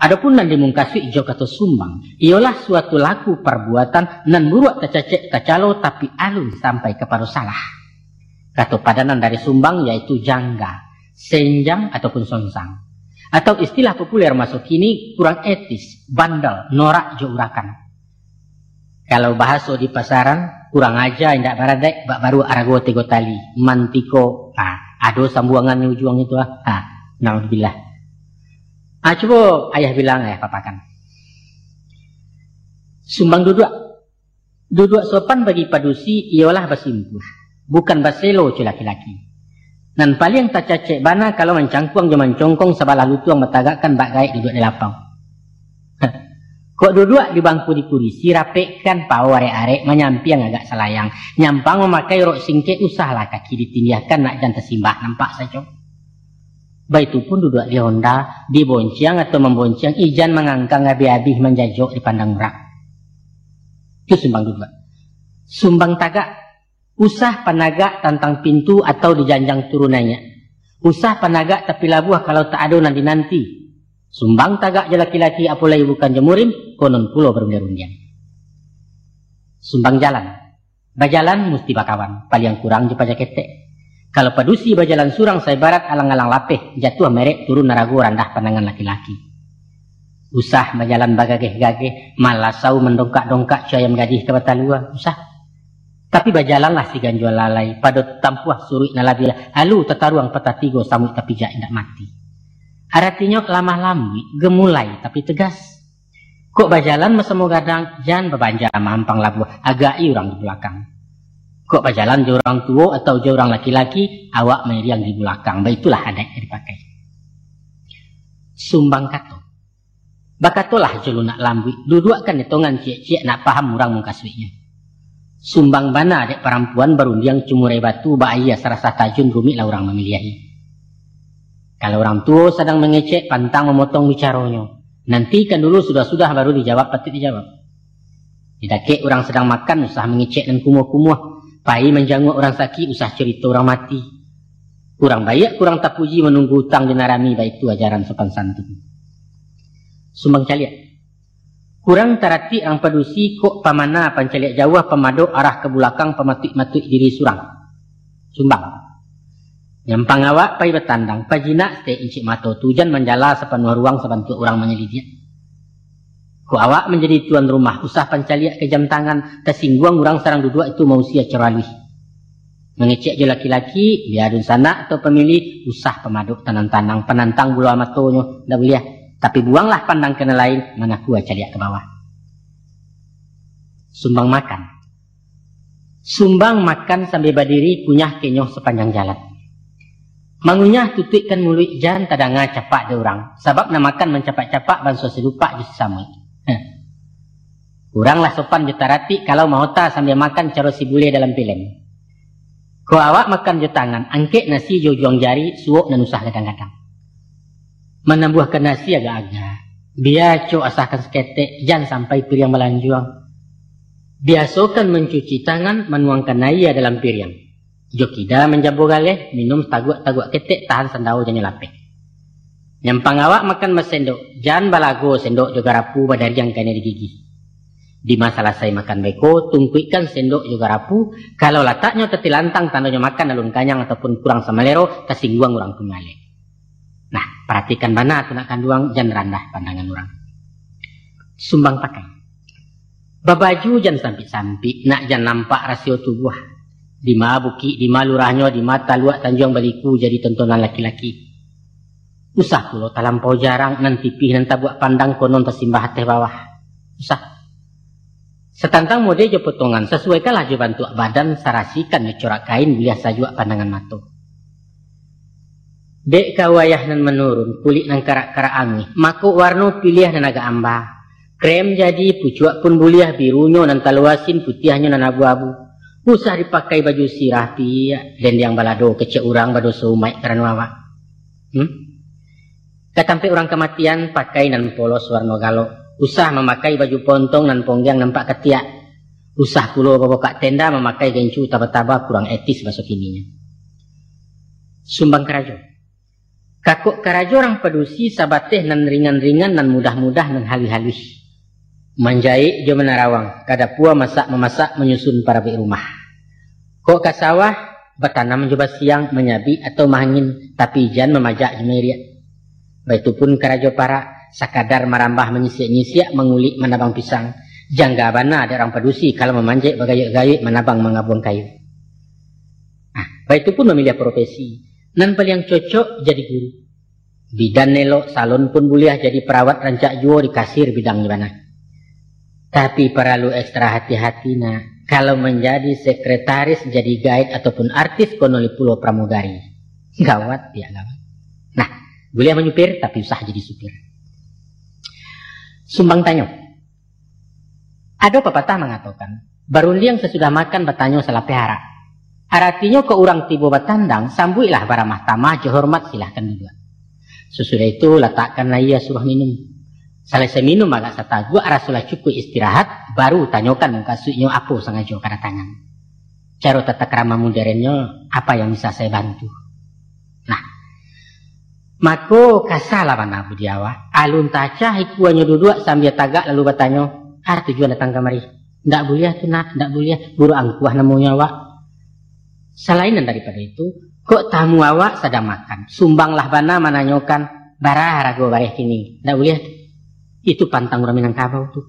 Adapun nan dimungkasui ijo kata sumbang, ialah suatu laku perbuatan nan buruak tacacek tacalo tapi alu sampai kepada salah. Kata padanan dari sumbang yaitu jangga, senjang ataupun sonsang. Atau istilah populer masuk kini kurang etis, bandel, norak jo urakan. Kalau bahasa di pasaran, kurang aja indak baradek, bak baru arago tego tali, mantiko, ado sambuangan ujuang itu naudzubillah. Coba ayah bilang, ayah papakan. Sumbang duduk sopan bagi padusi, ialah basimpuh, bukan baselo cu laki-laki. Nan paling tak cacek bana kalau mencangkuang jaman congkong sebalah lutuang metagakkan bak gaik duduk di lapang. Kok duduk di bangku di kursi, rapekkan pau arek-arek menyampiang agak selayang. Nyampang memakai rok singke, usahlah kaki ditindiahkan nak jangan tersimbah, nampak saja. Baik itu pun duduk di honda, dibonciang atau membonciang, ijan mengangkang abi-abi menjajok di pandang rak. Itu sumbang duduk. Sumbang tagak, usah panagak tantang pintu atau di janjang turunannya. Usah panagak tapi labuh kalau tak ada nanti-nanti. Sumbang tagak je laki-laki apalagi bukan jemurim, konon pulau berundian-undian. Sumbang jalan. Bajalan mesti bakawan, paling kurang je pajak ketek. Kalau padusi bajalan surang saya barat alang-alang lapeh, jatuh merek turun narago randah pandangan laki-laki. Usah bajalan bagageh-gageh, malah sau mendongkak-dongkak cayam gadih ke batalua, usah. Tapi bajalanlah si ganjol lalai, pada tampuah suruh nalabila, alu tataruang petatigo samui tapi jak indak mati. Artinya lamah lambi, gemulai tapi tegas. Kok bajalan mesemu gadang, jangan bebanja mampang labuh, agai orang di belakang. Kok bajalan jauh orang tua atau jauh orang laki-laki, awak meriang di belakang. Baitulah adat yang dipakai. Sumbang kato. Bakatolah jolunak lambi, dudukkan hitungan cie-cie nak paham orang mengkaswinya. Sumbang bana adik perempuan berundiang cumurai batu, bahaya serasa tajun rumit lah orang memilihi. Kalau orang tua sedang mengecek, pantang memotong bicaranya. Nantikan dulu sudah-sudah baru dijawab, pasti dijawab. Tidak kek orang sedang makan, usah mengecek dan kumuh-kumuh. Pai menjanguk orang sakit, usah cerita orang mati. Kurang baik, kurang tak puji menunggu hutang di narami, baik itu ajaran sopan santun. Sumbang caliak. Kurang tarati orang padusi, kok pamana pancaliak jauh, pemadok arah ke belakang, pematuk-matuk diri surang. Sumbang. Nyampang awak pai bertandang, pajina ste incik mato tujan menjala sepenuh ruang sebantu orang menyelidik. Ku awak menjadi tuan rumah, usah pancaliak ke jam tangan, tersingguang orang sarang duduk itu mau sia ceralih. Mengecek je laki-laki, biadun sana atau pemilih, usah pemaduk tanang-tanang, penantang bulu amatonyo, dah boleh. Tapi buanglah pandang kena lain, mana ku caliak ke bawah. Sumbang makan. Sumbang makan sambil berdiri, kunyah kenyoh sepanjang jalan. Mangunyah tutukkan mulut jan tadanga capak de orang. Sebab namakan mencapak-capak banso selupa je samui. Kuranglah sopan jutarati kalau mau ta sambil makan cara si bule dalam film. Ko awak makan je tangan, angkek nasi juang jari, suok dan usah kadang-kadang. Menambuhkan nasi agak-agak. Biar co asahkan seketek, jangan sampai piring melanjuang. Biasakan mencuci tangan, menuangkan air dalam piring. Jokida menjabu galeh, minum taguak-taguak ketek, tahan sandau jangan lapek. Nyampang awak makan sendok, jangan balago sendok juga rapu badari yang kena di gigi. Di masalah saya makan beko, tungkuikan sendok juga rapu, kalau letaknya tetilantang tandanya makan alun kanyang ataupun kurang samalero, tersingguang orang kembali. Nah, perhatikan mana tu nak kanduang, jangan randah pandangan orang. Sumbang pakai. Babaju jangan sampik-sampik, nak jangan nampak rasio tubuh. Di ma buki, di ma lurahnya, di mata luak Tanjung Baliku jadi tontonan laki-laki. Usah pulau talampau jarang, nanti pih nanti buat pandang konon tersimbah teh bawah. Usah. Setantang mode je potongan, sesuaikanlah je bantu badan, sarasikan dicorak kain, biasa juga pandangan mata. Dek kawayah nan menurun, kulit nan karak-karak angin, maku warna pilih nan agak amba. Krem jadi, pucuak pun buliah birunya nan taluasin, putihnya nan abu-abu. Usah dipakai baju sirah pia dan yang balado kecek orang bado sumai kerana awak. Katampe orang kematian pakai nan polos warna galo. Usah memakai baju pontong nan ponggang nampak ketiak. Usah pulau bawa kak tenda memakai gencu taba-taba kurang etis masuk ininya. Sumbang karajo. Kakuk karajo orang padusi sabateh nan ringan-ringan nan mudah-mudah nan halus-halus. Manjai jo menarawang, kada pua memasak menyusun para bi rumah. Kok ka sawah bertanam mencoba siang menyabi atau mangin tapi jan memajak jemeriak. Baitupun karajo para sakadar marambah menyisiak-nyisiak mengulik menabang pisang. Jangga bana ada orang padusi kalau memanjat bagayuk-gayuk menabang mengabuang kayu. Baitupun memilih profesi. Nan paling cocok jadi guru. Bidan nelok salon pun boleh jadi perawat rancak juo di kasir bidangnya mana. Tapi perlu ekstra hati-hati nak. Kalau menjadi sekretaris, jadi guide ataupun artis konoli pulau pramugari. Gawat ya gawat. Nah, boleh menyupir tapi usah jadi supir. Sumbang tanyo. Ada pepatah mengatakan, barundi yang sesudah makan bertanyo salah pehara. Artinya ke orang tiba batandang, sambuilah para mahkamah, hormat silahkan juga. Sesudah itu letakkanlah ia suruh minum. Selesai minum agak setagu, arasulah cukup istirahat, baru tanyakan kasutnya apa sengaja karena tangan. Cara tata krama modernnya, apa yang bisa saya bantu? Nah, mako kasalah mana budiawa. Alun taca hikuannya duduk sambil tagak lalu bertanya, tujuan datang kemari. Ndak boleh tu nak, ndak boleh. Buru angkuah namanya awak. Selainan daripada itu, kok tamu awak sedang makan. Sumbanglah bana menanyakan, barah rago bareh kini. Ndak boleh. Itu pantang orang Minangkabau tu.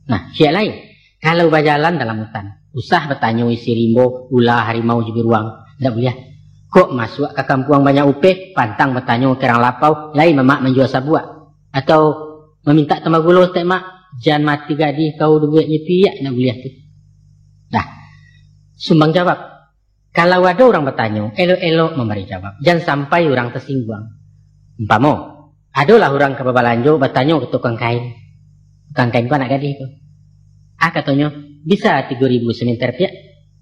Nah, siap lain. Kalau berjalan dalam hutan, usah bertanya isi rimbo, ulah harimau di beruang. Ndak boleh. Kok masuk ke kampung banyak upeh, pantang bertanya kerang lapau, lain memak menjual sabuak. Atau meminta temagulo tak mak, jangan mati gadih kau duitnya piak, ndak boleh tu. Nah, Sumbang jawab. Kalau ada orang bertanya, elok-elok memberi jawab. Jangan sampai orang tersinggung. Umpama, adalah orang ke Babalanjo bertanya ke tukang kain. Tukang kain kau nak gadih tu. Katanya, bisa 3.000 semeter piak.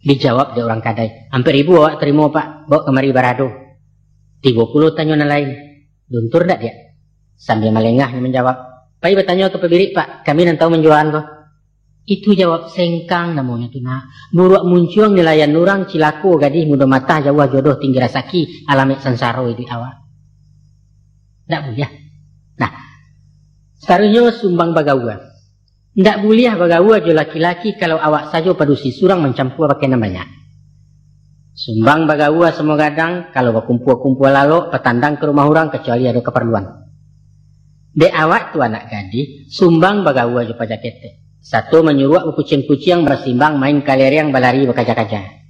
Dijawab dia orang kadai. Hampir 1.000 awak terima pak. Bawa kemari barado. 30 tanya yang lain. Luntur tak dia? Sambil melengahnya menjawab. Pai bertanya ke pemilik pak. Kami nak tahu menjualan kau. Itu jawab sengkang namanya tu nak. Buruak muncul nelayan nurang cilaku gadih muda mata jauh jodoh tinggi rasaki alamet sansaro itu awak. Tak boleh. Nah, sekarangnya sumbang bagawa. Tak boleh bagawa jo laki-laki kalau awak saja padusi surang mencampur pakai namanya. Sumbang bagawa semua gadang kalau berkumpul-kumpul lalu petandang ke rumah orang kecuali ada keperluan. De awak tu anak gadih sumbang bagawa jo pajak kete. Satu menyuruh kucing-kucing bersimbang main kaleriang balari berkaja-kaja.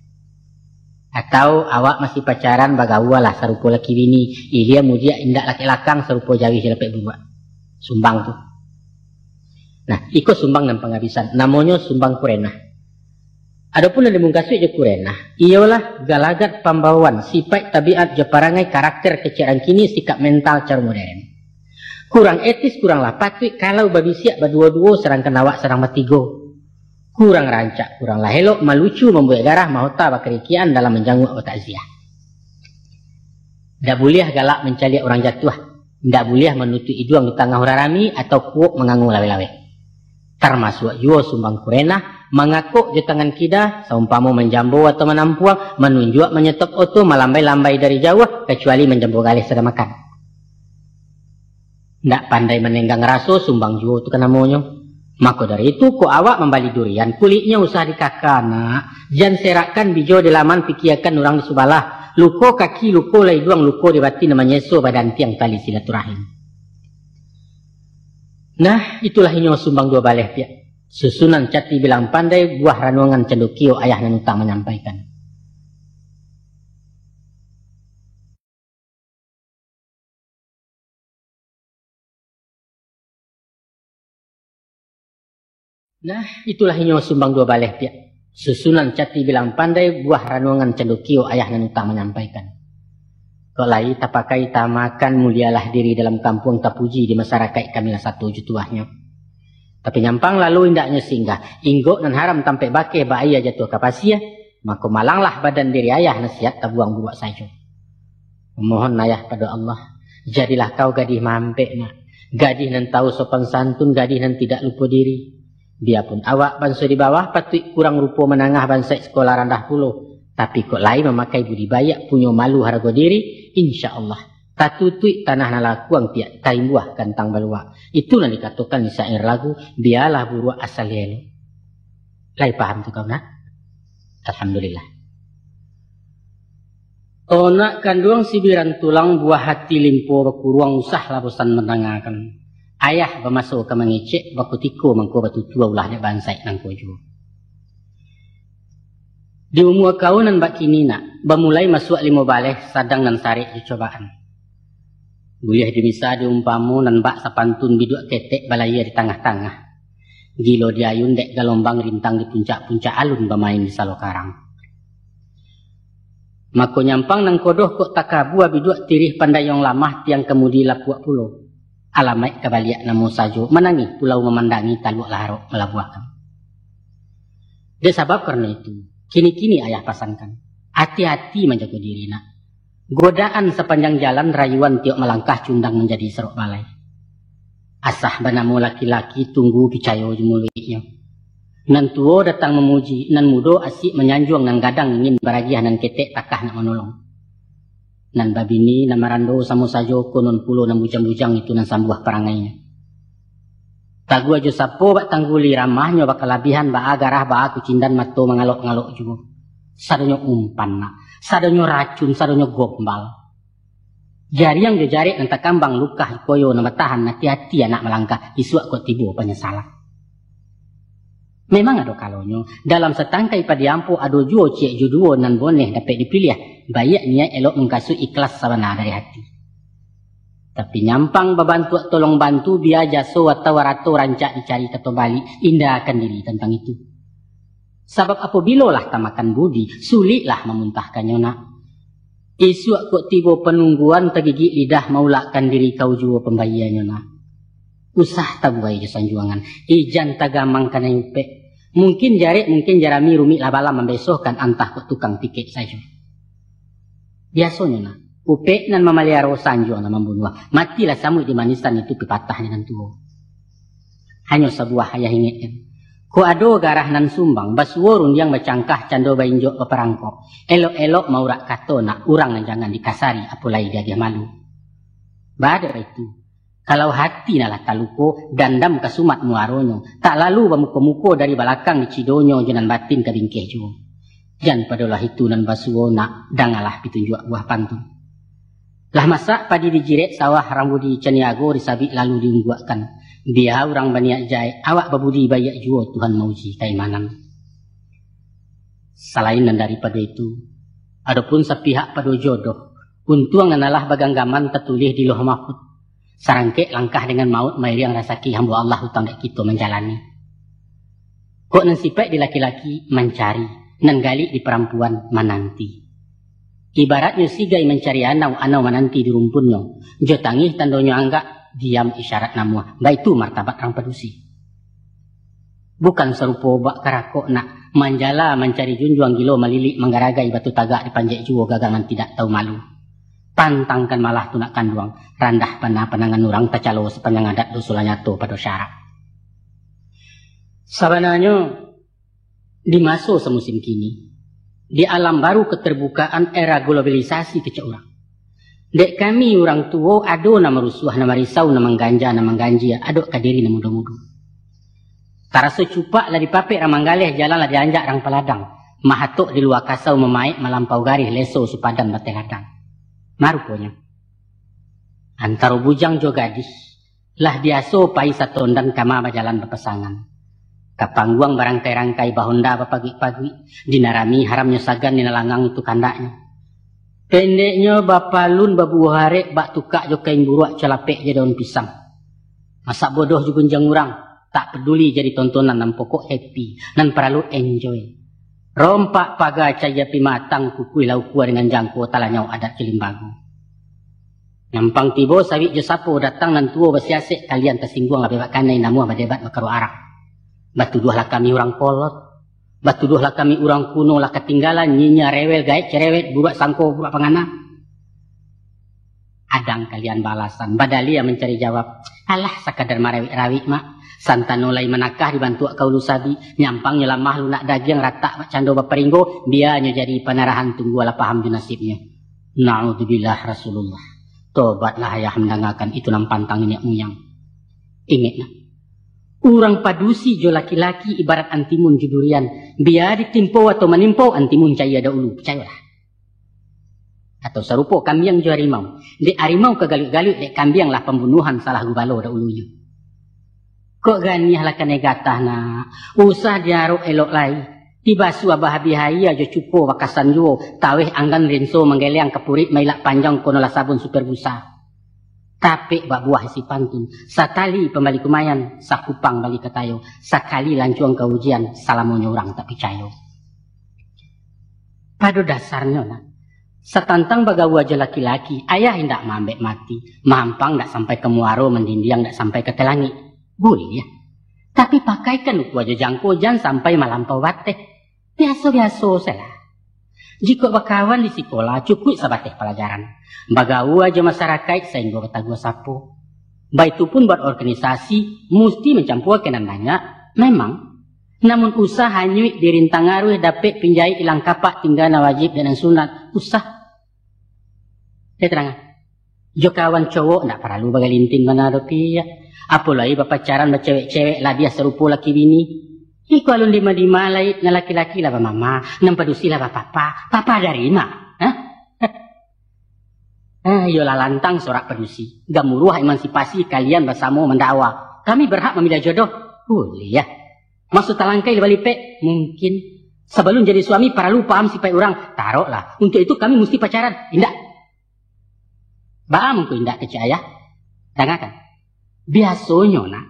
Atau awak masih pacaran bagawa lah serupa laki bini. Ia mudia indak laki-lakang serupa jawi hilepek buat. Sumbang tu. Nah, ikut sumbang dan penghabisan. Namanya sumbang kurenah. Adapun yang dimungkasui je kurenah. Ialah galagat pembawaan. Sifat tabiat je parangai karakter keciaran kini sikap mental cara modern. Kurang etis, kuranglah patut kalau babi siap berdua-dua serangkan awak serang matigo. Kurang rancak, kuranglah elok, melucu, membuat garah, mahota bakerikian dalam menjanguk atau takziah. Tak boleh galak mencari orang jatuh. Tak boleh menutup hidung di tengah orang rami atau kuuk mengangung lawe-lawe. Termasuk juga sumbang kurenah, mengakuk di tangan kita, seumpama menjambu atau menampuang, menunjuk menyetop oto, melambai-lambai dari jauh, kecuali menjambu galih sedang makan. Ndak pandai menenggang raso sumbang juga tu kan namanya. Maka dari itu kok awak membali durian kulitnya usah dikakak nak. Jangan serakkan bijo di laman pikiakan orang di subalah. Luko kaki luko lai duang luko di batin namanya so badan tiang tali silaturahim. Nah itulah inyo sumbang dua baleh pia. Susunan cati bilang pandai buah ranungan cendukio ayah dan utang menyampaikan. Nah, itulah inyo sumbang dua baleh pia. Susunan cati bilang pandai buah ranungan cendukio ayah dan utang menyampaikan. Kau lai tapakai tamakan mulialah diri dalam kampung tapuji di masyarakat kami lah satu jutuahnya. Tapi nyampang lalu indaknya singgah. Inggok dan haram tampe bake ba ayah jatuh kapasia. Maka malanglah badan diri ayah nasihat tabuang buat saja. Memohon ayah pada Allah. Jadilah kau gadih mampek nak. Gadih nan tahu sopan santun, gadih nan tidak lupa diri. Biarpun awak bangsa di bawah patut kurang rupa menangah bangsa sekolah rendah puluh. Tapi kok lain memakai budidaya punya malu harga diri, insya Allah tatutui tanah nalakuang tiak taimbuah kantang balua. Itu yang dikatakan di syair lagu, biarlah buruk asal yelo. Lai paham tu kau nak? Alhamdulillah. Onak kanduang sibiran tulang buah hati limpo bakuruang usah labusan menangakan. Ayah bermasuk ke mengecek bakutiko mangko batu tua ulah dia bansai nang kojo. Di umur kau nan bak kini nak, bermulai masuk 5 baleh sadang nan sarik cobaan. Boleh dimisa diumpamu nan bak sapantun biduk ketek balaya di tengah-tengah. Gilo diayun dek galombang rintang di puncak-puncak alun bermain di Salokarang. Mako nyampang nang kodoh kok takabua biduk tirih pandayong lamah tiang kemudi lapuak pulau. Alamai kebaliak namo sajo menangi pulau memandangi taluk larok melabuakan. Dia sabab karena itu. Kini-kini ayah pasankan. Hati-hati menjaga diri nak. Godaan sepanjang jalan rayuan tiok melangkah cundang menjadi serok balai. Asah banamu laki-laki tunggu picayo jemuluiknya. Nan tuo datang memuji, nan mudo asik menyanjung nan gadang ingin baragiah nan ketek takah nak menolong. Nan babini nan marando samo sajo konon pulo nan bujang-bujang itu nan sambuah perangainya. Tagu aja sapo bak tangguli ramahnya bakal labihan ba agarah ba aku cindan mato mengalok-ngalok juga. Sadonyo umpan nak, sadonyo racun, sadonyo gombal. Jari yang jari entah kambang lukah koyo nama tahan hati-hati anak melangkah isuak kok tibu penyesalan. Memang ada kalonyo dalam setangkai padiampo ado juo ciek juduo nan boneh dapat dipilih bayak niat elok mengkasu ikhlas sabana dari hati. Tapi nyampang bebantu tolong bantu biar jaso atau warato rancak dicari keto bali indah akan diri tentang itu. Sebab apabila lah tamakan budi sulitlah memuntahkannya nak. Isu kok tiba penungguan tergigit lidah maulakan diri kau jua pembayiannya nak. Usah tabuai jasan juangan ijan tagamang kana yupe. Mungkin jarik mungkin jarami rumit labala membesokkan antah kok tukang tiket saja. Biasanya nak. Upek nan mamaliaro sanjuang na membunuh. Matilah samui di manisan itu pipatah dengan tuo. Hanya sebuah hayah ingatkan. Ko ado garah nan sumbang. Basuorun yang bercangkah cando bainjok peperangkok. Elok-elok maurak kato nak urang nan jangan dikasari. Apulai dia malu. Bada itu. Kalau hati nalah taluko dandam kasumat muaronyo. Tak lalu bamuko-muko dari balakang di cidonyo janan batin kabingkeh jo. Jan padalah itu nan basuo nak dangalah pitunjuk buah pantun. Lah masak padi dijiret sawah rambudi caniago disabik lalu diungguakan. Dia orang baniak jai awak babudi bayak juo Tuhan mauji kaimanan. Selain dan daripada itu, adapun sepihak pada jodoh, untuang nanalah baganggaman tertulis di loh mahfud. Sarangkek langkah dengan maut mairiang rasaki hamba Allah hutang dek kita menjalani. Kok nan sipek di laki-laki mencari, nan gali di perempuan menanti. Ibaratnya sigai mencari anau menanti di rumpunnya. Jo tangih tandonyo anggak diam isyarat namua. Baik itu martabat orang pedusi. Bukan serupa bak karakok nak manjala mencari junjuang gilo melilik menggaragai batu tagak di panjek juo gagangan tidak tahu malu. Pantangkan malah tunak kanduang. Randah panangan orang tacalo sepanjang adat dosulanya to pada syarat. Sabananya di masa semusim kini. Di alam baru keterbukaan era globalisasi kecak orang. Dek kami orang tua ado nama rusuh, nama risau, nama ganja, nama ganjia, ado kadiri nama muda-muda. Tarasa cupak lah dipapek ramanggaleh jalan lah dianjak rang peladang. Mahatok di luar kasau memaik melampau garih leso supadan batai ladang. Maruponya. Antara bujang jo gadis. Lah biaso pai satondan kama bajalan berpesangan. Kapangguang barangkai-rangkai bahonda pagi-pagi dinarami haramnya sagan ninalangang itu kandaknya. Pendeknya bapalun babu harek bak tukak jo kain buruak celapek je daun pisang. Masak bodoh juga jang urang tak peduli jadi tontonan nan pokok happy nan perlu enjoy. Rompak paga caya pimatang kukui laukua dengan jangko talanyau adat Jelimbagu. Nyampang tibo sawik je sapo datang nan tuo basiasek kalian tersinggung abebak kanai namuah badebat bakaru arak. Batuduhlah kami orang kolot. Batuduhlah kami orang kuno lah ketinggalan. Nyinya rewel gaek cerewet buat sangko buat pengana. Adang kalian balasan. Badalia mencari jawab. Alah sakadar marawi-rawi mak. Santanolai menakah dibantu kau lusabi. Nyampang nyelamah lunak daging rata cando baperinggo. Biarnya jadi panarahan tunggu ala paham di nasibnya. Na'udzubillah Rasulullah. Tobatlah ayah mendengarkan itu nam pantang ini muyang. Ingat nak. Urang padusi jo laki-laki ibarat antimun judurian. Biar ditimpo atau menimpo antimun caya dahulu. Percayalah. Atau serupa kambiang jo harimau. Dek harimau kegalut-galut dek kambiang lah pembunuhan salah gubalo dahulunya. Kok ganiah lah kena gatah nak. Usah diaruk elok lai. Tiba suah bahabi aja cupo wakasan jo. Taweh anggan rinso menggeleang kepurit mailak panjang konolah sabun super busa. Tapi bak buah si pantun. Satali pembali kumayan, sakupang bali katayo. Sakali lancuang ke ujian, salamonya orang tak percaya. Pada dasarnya nak. Setantang bagawa aja laki-laki, ayah hendak mambek mati. Mampang tak sampai ke muaro, mendindiang tak sampai ke telangi. Boleh ya. Tapi pakaikan uku aja jangkojan sampai malampau wateh. Biasa-biasa salah. Jika berkawan di sekolah, cukup sabateh pelajaran. Bagawa aja masyarakat sehingga kata gua sapo. Baik itu pun buat organisasi, mesti mencampur kenananya. Memang. Namun usaha nyuik dirintang aruh dapat pinjai ilang kapak tinggal na wajib dan sunat. Usah. Dia terang. Jo kawan cowok nak perlu bagalintin mana rupiah. Apalagi berpacaran bercewek-cewek lah dia serupa laki bini. Iku alun lima-lima lai na laki-laki lah mama, nampadusi lah papa. Papa dari mak. Yolah lantang sorak pedusi. Gamuruah emansipasi kalian bersama mendakwa. Kami berhak memilih jodoh. Boleh ya. Maksud talangkai balipe? Mungkin. Sebelum jadi suami perlu paham sifat orang. Taruhlah. Untuk itu kami mesti pacaran. Indah. Baam ku indah kecil ayah. Dengarkan. Biasanya nak.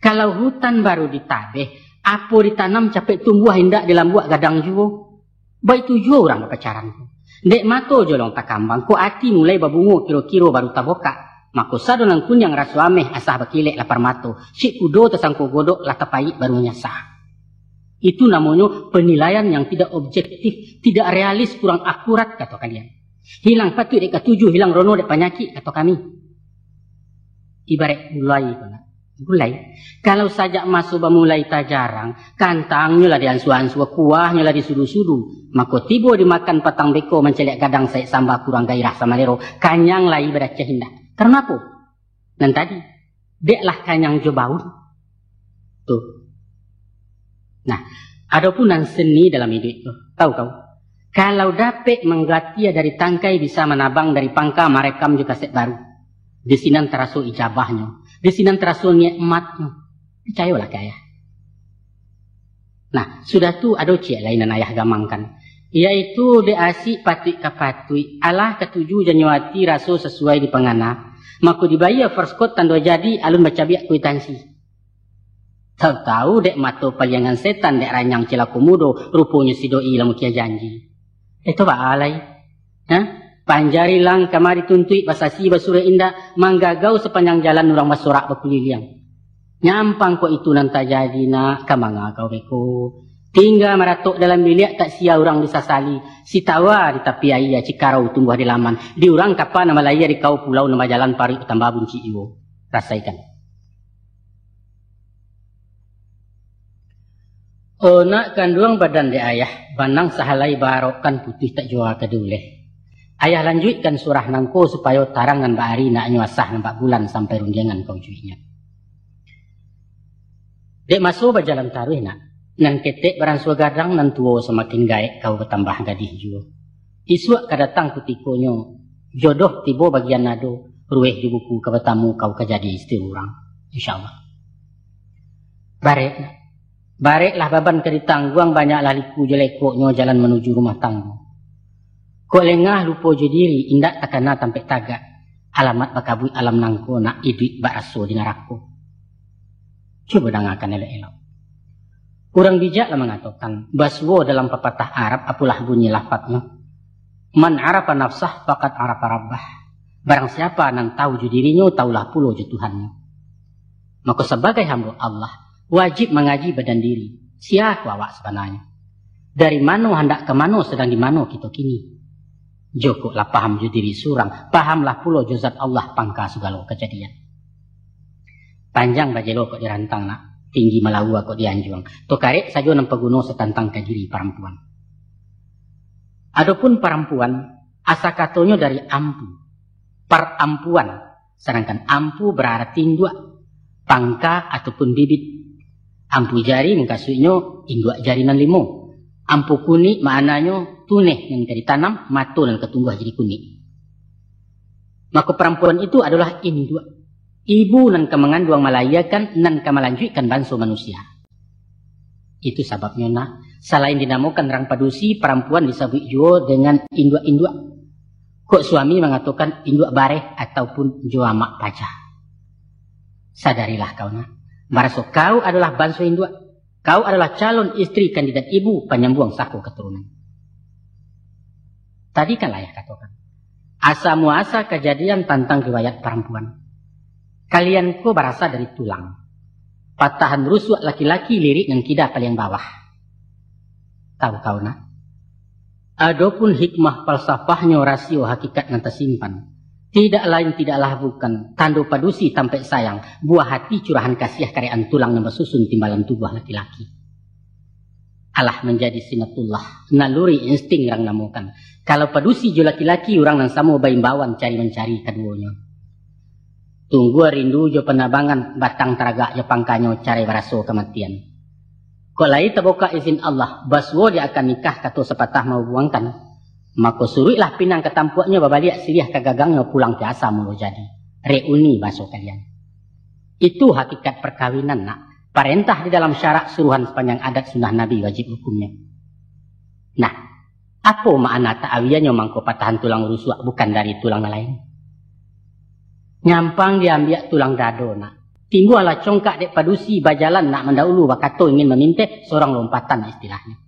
Kalau hutan baru ditabeh. Apa ditanam capek tumbuh indah dalam buat gadang juo. Baik tujuh orang berpacaran. Dek mato jolong tak kambang. Ko hati mulai babungu kiro-kiro baru taboka. Mako sadonan kun yang rasu ameh asah bakilek lapar mato. Sik kudo tersangko godok lah tapai baru nyasah. Itu namanya penilaian yang tidak objektif. Tidak realis, kurang akurat kata kalian. Hilang patut dek ketujuh, hilang rono dek penyakit kata kami. Ibarat gulai. Kalau sajak masuk mulai tak jarang, kantangnya lah diansu-ansu, kuahnya lah disudu-sudu. Maka tiba dimakan patang beko mencelek gadang saya sambah kurang gairah sama lero. Kanyang lah ibarat cehindah. Karena apa? Dan tadi, deklah kanyang jobaun. Tuh. Nah, adapun nan seni dalam hidup itu. Tahu kau? Kalau dapat menggatia dari tangkai bisa menabang dari pangka merekam juga set baru. Di sini terasa ijabahnya. Di sini terasa nikmatnya. Percayalah kaya. Nah, sudah tu ada cik lainan ayah gamangkan. Iaitu diasik patui kapatui. Allah ketujuh Januari raso sesuai di pengana. Maka dibayar first court tanda jadi alun baca biak kuitansi. Tahu-tahu dek mato paliangan setan dek ranyang cilaku mudo. Rupanya si doi lamu kia janji. Itu ba alay? Panjari lang kamari tuntui basasi basura indah manggagau sepanjang jalan orang basorak berkuliliang. Nyampang kok itu nanti jadi nak kamanga kau beko. Tinggal meratuk dalam bilik tak sia orang disasali. Si tawa di tepi air cikarau tumbuh di laman. Di orang kapan nama layar di kau pulau nama jalan pari tambah bunci iwo. Rasaikan. Oh nak kandung badan de ayah. Banang sahalai barokan putih tak jual keduleh. Ayah lanjutkan surah nangko supaya tarangan Mbak Ari nak nyuasah nampak bulan sampai rundingan kau cuinya. Dek masuk berjalan taruh nak. Nan ketek beransua gadang nan tuo semakin gaek kau bertambah gadih jua. Isuak kadatang kutikonyo. Jodoh tibo bagian nado. Rueh di buku kebetamu kau kejadi istri orang. InsyaAllah. Barek nak. Bareklah baban keditangguang banyaklah liku jelekoknya jalan menuju rumah tangguh. Kok lengah lupa je diri, indak takana tampek tagak. Alamat bakabui alam nangko nak idit baraso di neraka. Coba dengarkan elok-elok. Kurang bijaklah mengatakan, baswo dalam pepatah Arab apalah bunyi lafadznya. Man arafa nafsah faqad arafa rabbah. Barang siapa yang tahu je dirinya, taulah pula je Tuhannya. Maka sebagai hamba Allah, wajib mengaji badan diri. Siapa awak sebenarnya? Dari mana hendak ke mana sedang di mana kita kini? Joko lah paham jo diri surang, pahamlah pulo jo zat Allah pangka segala kejadian. Panjang bajelo kok dirantang nak, tinggi malawa kok dianjuang. To karek sajo nam peguno setantang ke diri perempuan. Adapun perempuan, asa katonyo dari ampu, perampuan. Sedangkan ampu berarti indua, pangka ataupun bibit. Ampu jari mengkasuinyo indua jarinan limo. Ampu kuni maknanya tuneh yang dari tanam, matu dan ketumbuh jadi kuning. Maka perempuan itu adalah indua. Ibu nan kemengandung malayakan nan kemalanjutkan bangsa manusia. Itu sebabnya nak, selain dinamakan rang padusi, perempuan disebut juga dengan indua-indua. Kok suami mengatakan indua bareh ataupun jua mak pajah. Sadarilah kau nak, merasa kau adalah bangsa indua. Kau adalah calon istri kandidat ibu penyambung saku keturunan. Tadi kan ayah katakan, asa muasa kejadian tentang riwayat perempuan. Kalian ko berasal dari tulang. Patahan rusuk laki-laki lirik dan kida paling bawah. Tahu kau nak? Adapun hikmah falsafahnya rasio hakikat yang tersimpan. Tidak lain tidaklah bukan tando padusi tampai sayang. Buah hati curahan kasih karyaan tulang yang bersusun timbalan tubuh laki-laki. Allah menjadi sinatullah. Naluri insting yang namukan. Kalau padusi jo laki-laki orang yang sama baimbawan cari mencari keduanya. Tunggu rindu jo penabangan batang teraga jo pangkanyo cari beraso kematian. Kolai terbuka izin Allah, baswo dia akan nikah kato sepatah mau buangkan. Maka suruhlah pinang ketampuaknya babaliak siriah kagagangnya pulang biasa mulu jadi. Reuni baso kalian. Itu hakikat perkawinan nak. Perintah di dalam syarak suruhan sepanjang adat sunnah Nabi wajib hukumnya. Nah, apa makna ta'awiyahnya mangko patahan tulang rusuk bukan dari tulang lain? Nyampang diambil tulang dado nak. Tinggu ala congkak dek padusi bajalan nak mendahulu bakato ingin meminta seorang lompatan istilahnya.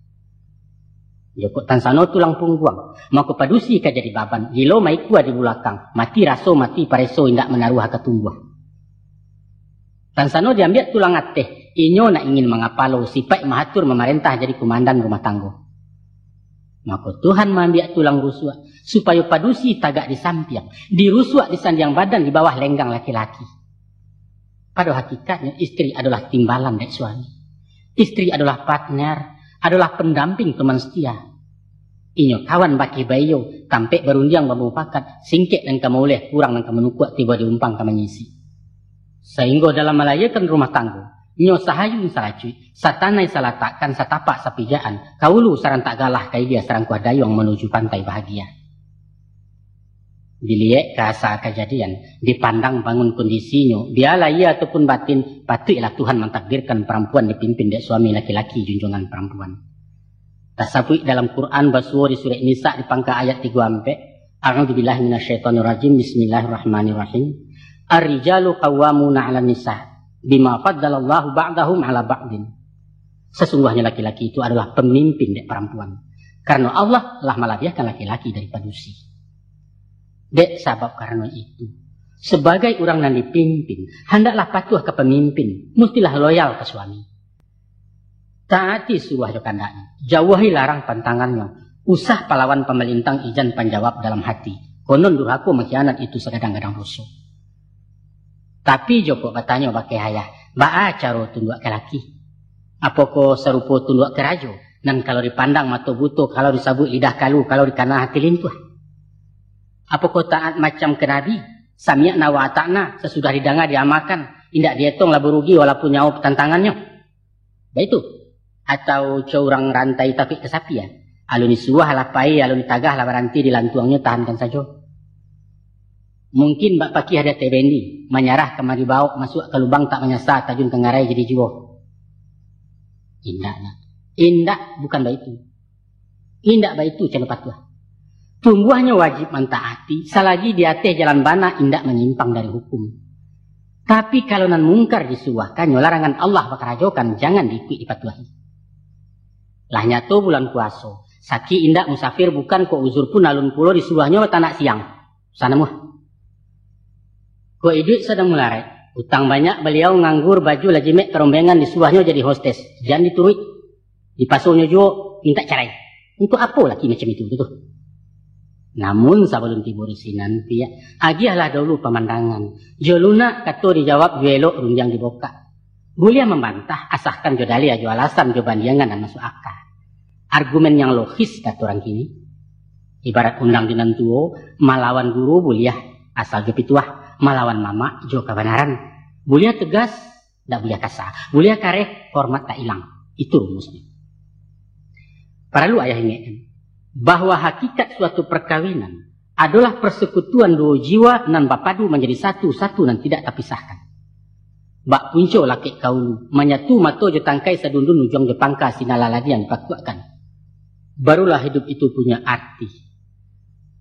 Joko tansano tulang pungguang. Maka padusi ka jadi baban. Gilo maikua di belakang. Mati raso mati pareso indak menaruh ketumbuh. Tansano diambil tulang ateh. Inyo nak ingin mengapalo sipai mahatur memerintah jadi komandan rumah tangga. Maka Tuhan mengambil tulang rusuk supaya padusi tagak di samping, dirusuk di sandiang badan di bawah lenggang laki-laki. Pada hakikatnya istri adalah timbalan dari suami. Istri adalah partner, adalah pendamping teman setia. Inyo kawan baki bayo, tampek berundiang bermufakat, singkek dan kamu oleh kurang dan kamu nukuk tiba diumpang kamu nyisi. Sehingga dalam melayakan rumah tangga, nyo sahayun salacui, satanai salatakan satapak sapijaan, kaulu sarang tak galah kai dia sarang kuadayong menuju pantai bahagia. Dilihat kasa kejadian, dipandang bangun kondisinya, biarlah ia ataupun batin, patutlah Tuhan mentakdirkan perempuan dipimpin dari suami laki-laki junjungan perempuan. Tasabui dalam Quran basuh di surah Nisa di pangka ayat 3 A'udzubillahi minasyaitonirrajim. Bismillahirrahmanirrahim. Ar-rijalu qawwamuna 'alan nisa bima faddalallahu ba'dahum 'ala ba'din. Sesungguhnya laki-laki itu adalah pemimpin dari perempuan. Karena Allah telah melahirkan laki-laki dari padusi. Dek sabab karena itu, sebagai orang yang dipimpin, hendaklah patuh ke pemimpin, mestilah loyal ke suami. Taati suruh jokandanya, jauhi larang pantangannya, usah pahlawan pemelintang ijan penjawab dalam hati. Konon durhaku mengkhianat itu sekadang-kadang rusuh. Tapi Joko bertanya pakai hayah, ba'a caro tunduk ke laki. Apakah serupa tunduk ke rajo? Dan kalau dipandang mata butuh, kalau disabut lidah kalu, kalau dikana hati lintuh. Apakah taat macam ke Nabi? Sami'na wa ata'na, sesudah didengar diamalkan, indak dihitung lah berugi walaupun nyawa tantangannya. Baik itu. Atau curang rantai tapi kesapi ya. Alun disuah lapai, alun ditagah lah beranti dilantuangnya tahankan saja. Mungkin Mbak Paki ada tebendi, menyarah kemari bawa masuk ke lubang tak menyesal tajun kengarai jadi jiwa. Indak nak. Indak bukan baik itu. Indak baik itu jangan patuh. Tumbuhnya wajib mentaati, selagi di atas jalan bana indak menyimpang dari hukum. Tapi kalau nan mungkar disuahkan, larangan Allah bakarajokan, jangan diikuti dipatuhi. Lah nyato bulan puasa, saki indak musafir bukan ko uzur pun alun pulau disuahnya tanak siang. Sana muh. Ko iduk sedang melarai, utang banyak beliau nganggur baju lajimek kerombengan disuahnya jadi hostes. Jangan diturut, dipasuhnya juga minta cerai. Untuk apa lagi macam itu tuh? Namun sebelum tiburusi nanti ya, agiahlah dulu pemandangan. Joluna kato dijawab juelok runjang diboka. Bulia membantah asahkan jodali ajo alasan jo bandiangan dan masuk akal. Argumen yang logis kata orang kini. Ibarat undang dinan tuo malawan guru bulia asal jo pituah malawan mama jo kebenaran. Bulia tegas dak bulia kasar. Bulia kareh hormat tak hilang. Itu rumusnya. Para lu ayah ingatkan bahwa hakikat suatu perkawinan adalah persekutuan dua jiwa nan bapadu menjadi satu dan tidak terpisahkan. Bak punco laki kaulu menyatu mato je tangkai sadundun ujung je pangka sinalaladian pakuakan. Barulah hidup itu punya arti.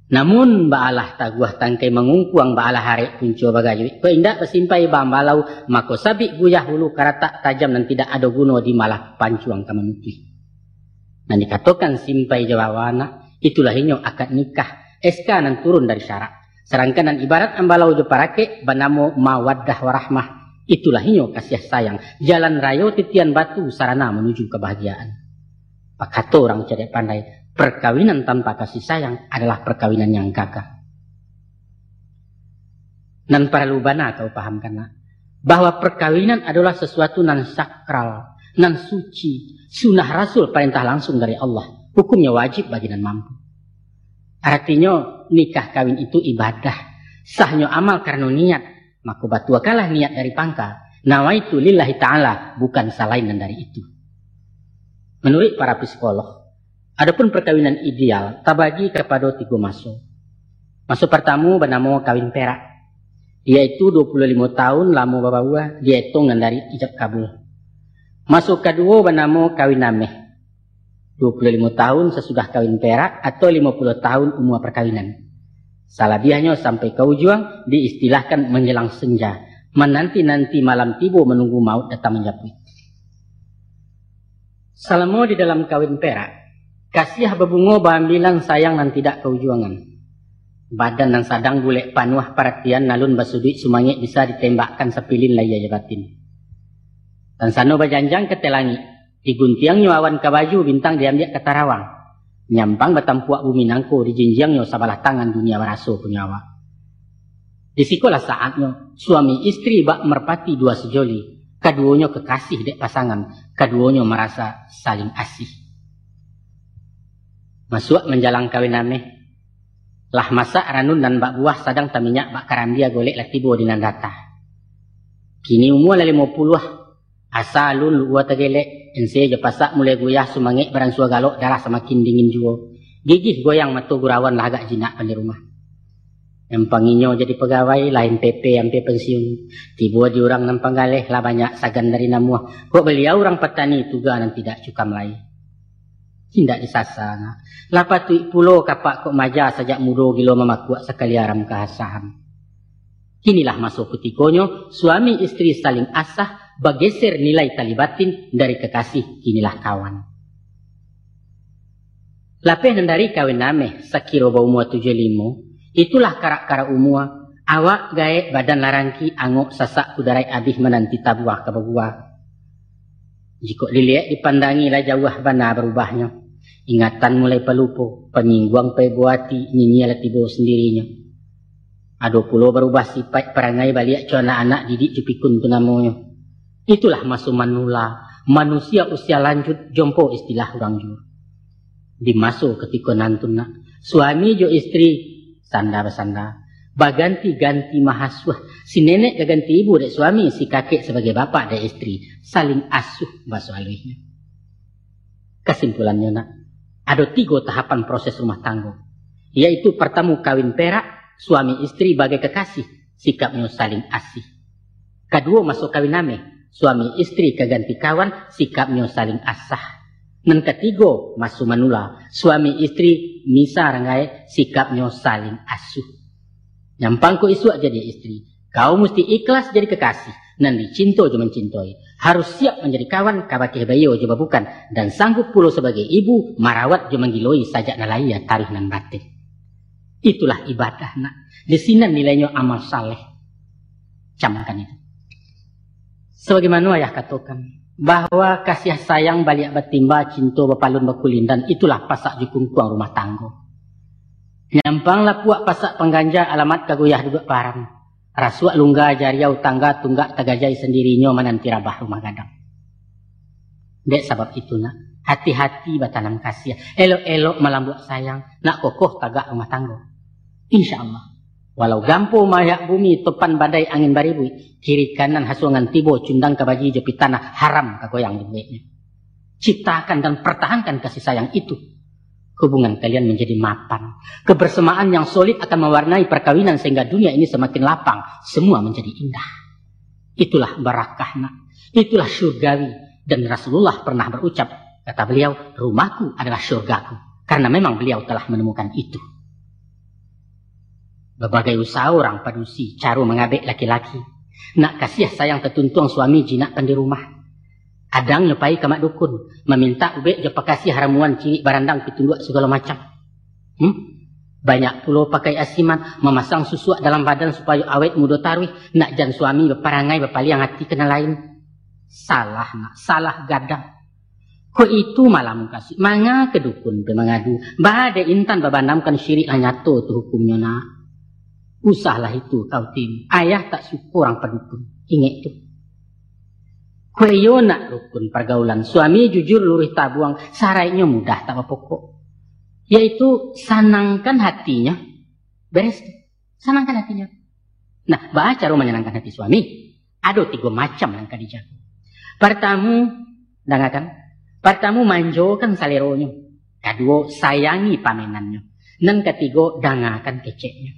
Namun baalah taguah tangkai mengungkuang baalah hari punco bagayu. Ko indak bersimpai bambalau mako sabik guyah hulu karatak tajam dan tidak ada guna di malah pancuang kamanuti. Dan dikatakan simpai jawawana itulah inyo akad nikah SK nan turun dari syarat. Serangkan nan ibarat ambalau je parake banamo mawaddah warahmah itulah inyo kasih sayang. Jalan rayo titian batu sarana menuju kebahagiaan. Pak kata orang cerdik pandai perkawinan tanpa kasih sayang adalah perkawinan yang gagah. Nan perlu bana kau pahamkan nak bahwa perkawinan adalah sesuatu nan sakral, nan suci. Sunnah Rasul perintah langsung dari Allah. Hukumnya wajib bagi nan mampu. Artinya nikah kawin itu ibadah. Sahnya amal karena niat. Maka batua kalah niat dari pangka. Nawaitu lillahi ta'ala. Bukan salainan dari itu. Menurut para psikolog. Adapun perkawinan ideal. Tabagi kepada 3 masuk. Masuk pertama bernama kawin perak. Yaitu 25 tahun lama bawa dia hitungan dari ijab kabul. Masuk kedua bernama kawin nameh. 25 tahun sesudah kawin perak atau 50 tahun umur perkawinan. Salah dianya sampai ke ujung diistilahkan menjelang senja. Menanti-nanti malam tiba menunggu maut datang menjaput. Selama di dalam kawin perak, kasih bebungo bahambilan sayang dan tidak keujuangan. Badan dan sadang bulek panuah perhatian nalun basudui sumangit bisa ditembakkan sepilin laya jabatin. Dan sano bajanjang ke telangi. Diguntiangnya awan ke baju bintang diambil ke tarawang. Nyampang batampuak bumi nangko dijinjiangnya sabalah tangan dunia meraso punyawa. Disikolah saatnya suami istri bak merpati dua sejoli. Keduanya kekasih dek pasangan. Keduanya merasa saling asih. Masuk menjalang kawin nameh. Lah masak ranun dan bak buah sadang taminyak bak karandia golek latibo di nandata. Kini umur 50 asalun luwa tegelek ense je pasak mulai goyah sumangit beransua galok darah semakin dingin jua. Gigih goyang matu gurawan lah agak jinak pada rumah. Empanginyo jadi pegawai lain PP sampai pensiun. Tiba di orang nampang galeh lah banyak sagan dari namuah. Kok beliau orang petani tuga dan tidak cukam lai. Tidak disasana. Lapatui pulau kapak kok maja sajak mudo gilo memakuak sekali aram kehasaham. Kinilah masuk ketikonyo suami istri saling asah bergeser nilai tali batin dari kekasih kinilah kawan. Lapeh dari kawin nameh sakiro ba umur 75 itulah karak-karak umur awak gae badan larangki angok sasak kudarai abih menanti tabuah ke babuah. Jika dilihat dipandangi lah jauh bana berubahnya. Ingatan mulai pelupo, penyingguang pebuati nyinyala tibo sendirinya. Ado pulau berubah sifat perangai balik ke anak-anak didik jupikun tu namanya. Itulah masuk manula, manusia usia lanjut jompo istilah orang jua. Dimasuk ketika nantuna, suami jo istri sanda-sanda, baganti-ganti mahaswah. Si nenek ganti ibu dek suami, si kakek sebagai bapak dek istri, saling asuh bahasa alihnya. Kesimpulannya nak, ada 3 tahapan proses rumah tangga, yaitu pertama kawin perak, suami istri bagai kekasih, sikapnya saling asih. Kedua masuk kawin nameh, suami istri keganti kawan, sikapnya saling asah. Dan ketiga masuk manula, suami istri misa rangai, sikapnya saling asuh. Nyampang ko isu jadi istri, kau mesti ikhlas jadi kekasih, dan dicinta jo mencintai. Harus siap menjadi kawan, kabakih bayo jo bukan, dan sanggup pula sebagai ibu, marawat jo menggiloi sajak nalaya tarikh nan batin. Itulah ibadah nak. Di sini nilainya amal saleh. Camkan itu. Sebagaimana ayah katakan, bahwa kasih sayang balik batimba cinta bapalun bakulin dan itulah pasak jukung kuang rumah tangga. Nyampanglah puak pasak pengganja alamat kagoyah juga param. Rasuak lungga jariau tangga tunggak tagajai sendirinya menanti rabah rumah gadang. Dek sebab itu nak, hati-hati batanam kasih. Elok-elok malam buat sayang, nak kokoh tagak rumah tangga. Insya Allah. Walau gampo mayak bumi topan badai angin baribui, kiri kanan hasungan tibo cundang kabaji jepi tanah haram kagoyang duitnya. Ciptakan dan pertahankan kasih sayang itu. Hubungan kalian menjadi mapan. Kebersamaan yang solid akan mewarnai perkawinan sehingga dunia ini semakin lapang. Semua menjadi indah. Itulah barakah nak. Itulah syurgawi. Dan Rasulullah pernah berucap, kata beliau, rumahku adalah syurgaku. Karena memang beliau telah menemukan itu. Berbagai usaha orang padusi, caru mengabek laki-laki. Nak kasih sayang ketuntuang suami jinakkan di rumah. Adang nyepai ke mak dukun, meminta ubek je pakasi haramuan cilik barandang pitunduk segala macam. Banyak pulau pakai asiman, memasang susuak dalam badan supaya awet muda tarwih, nak jan suami berparangai berpaliang hati kena lain. Salah nak, salah gadang. Ko itu malah mengkasih, manga ke dukun mengadu, bahade intan babandamkan syirik lanyato tu hukumnya nak. Usahlah itu kau tim, ayah tak suka orang pedukun, ingat tu. Kueyo nak rukun pergaulan suami jujur lurih tabuang sarainya mudah tak pokok, yaitu sanangkan hatinya beres tu. Sanangkan hatinya. Nah baca cara menyenangkan hati suami ada 3 macam yang kadi jago. Pertama manjokan saleronya, kedua sayangi pamenannya, dan ketiga dangakan keceknya.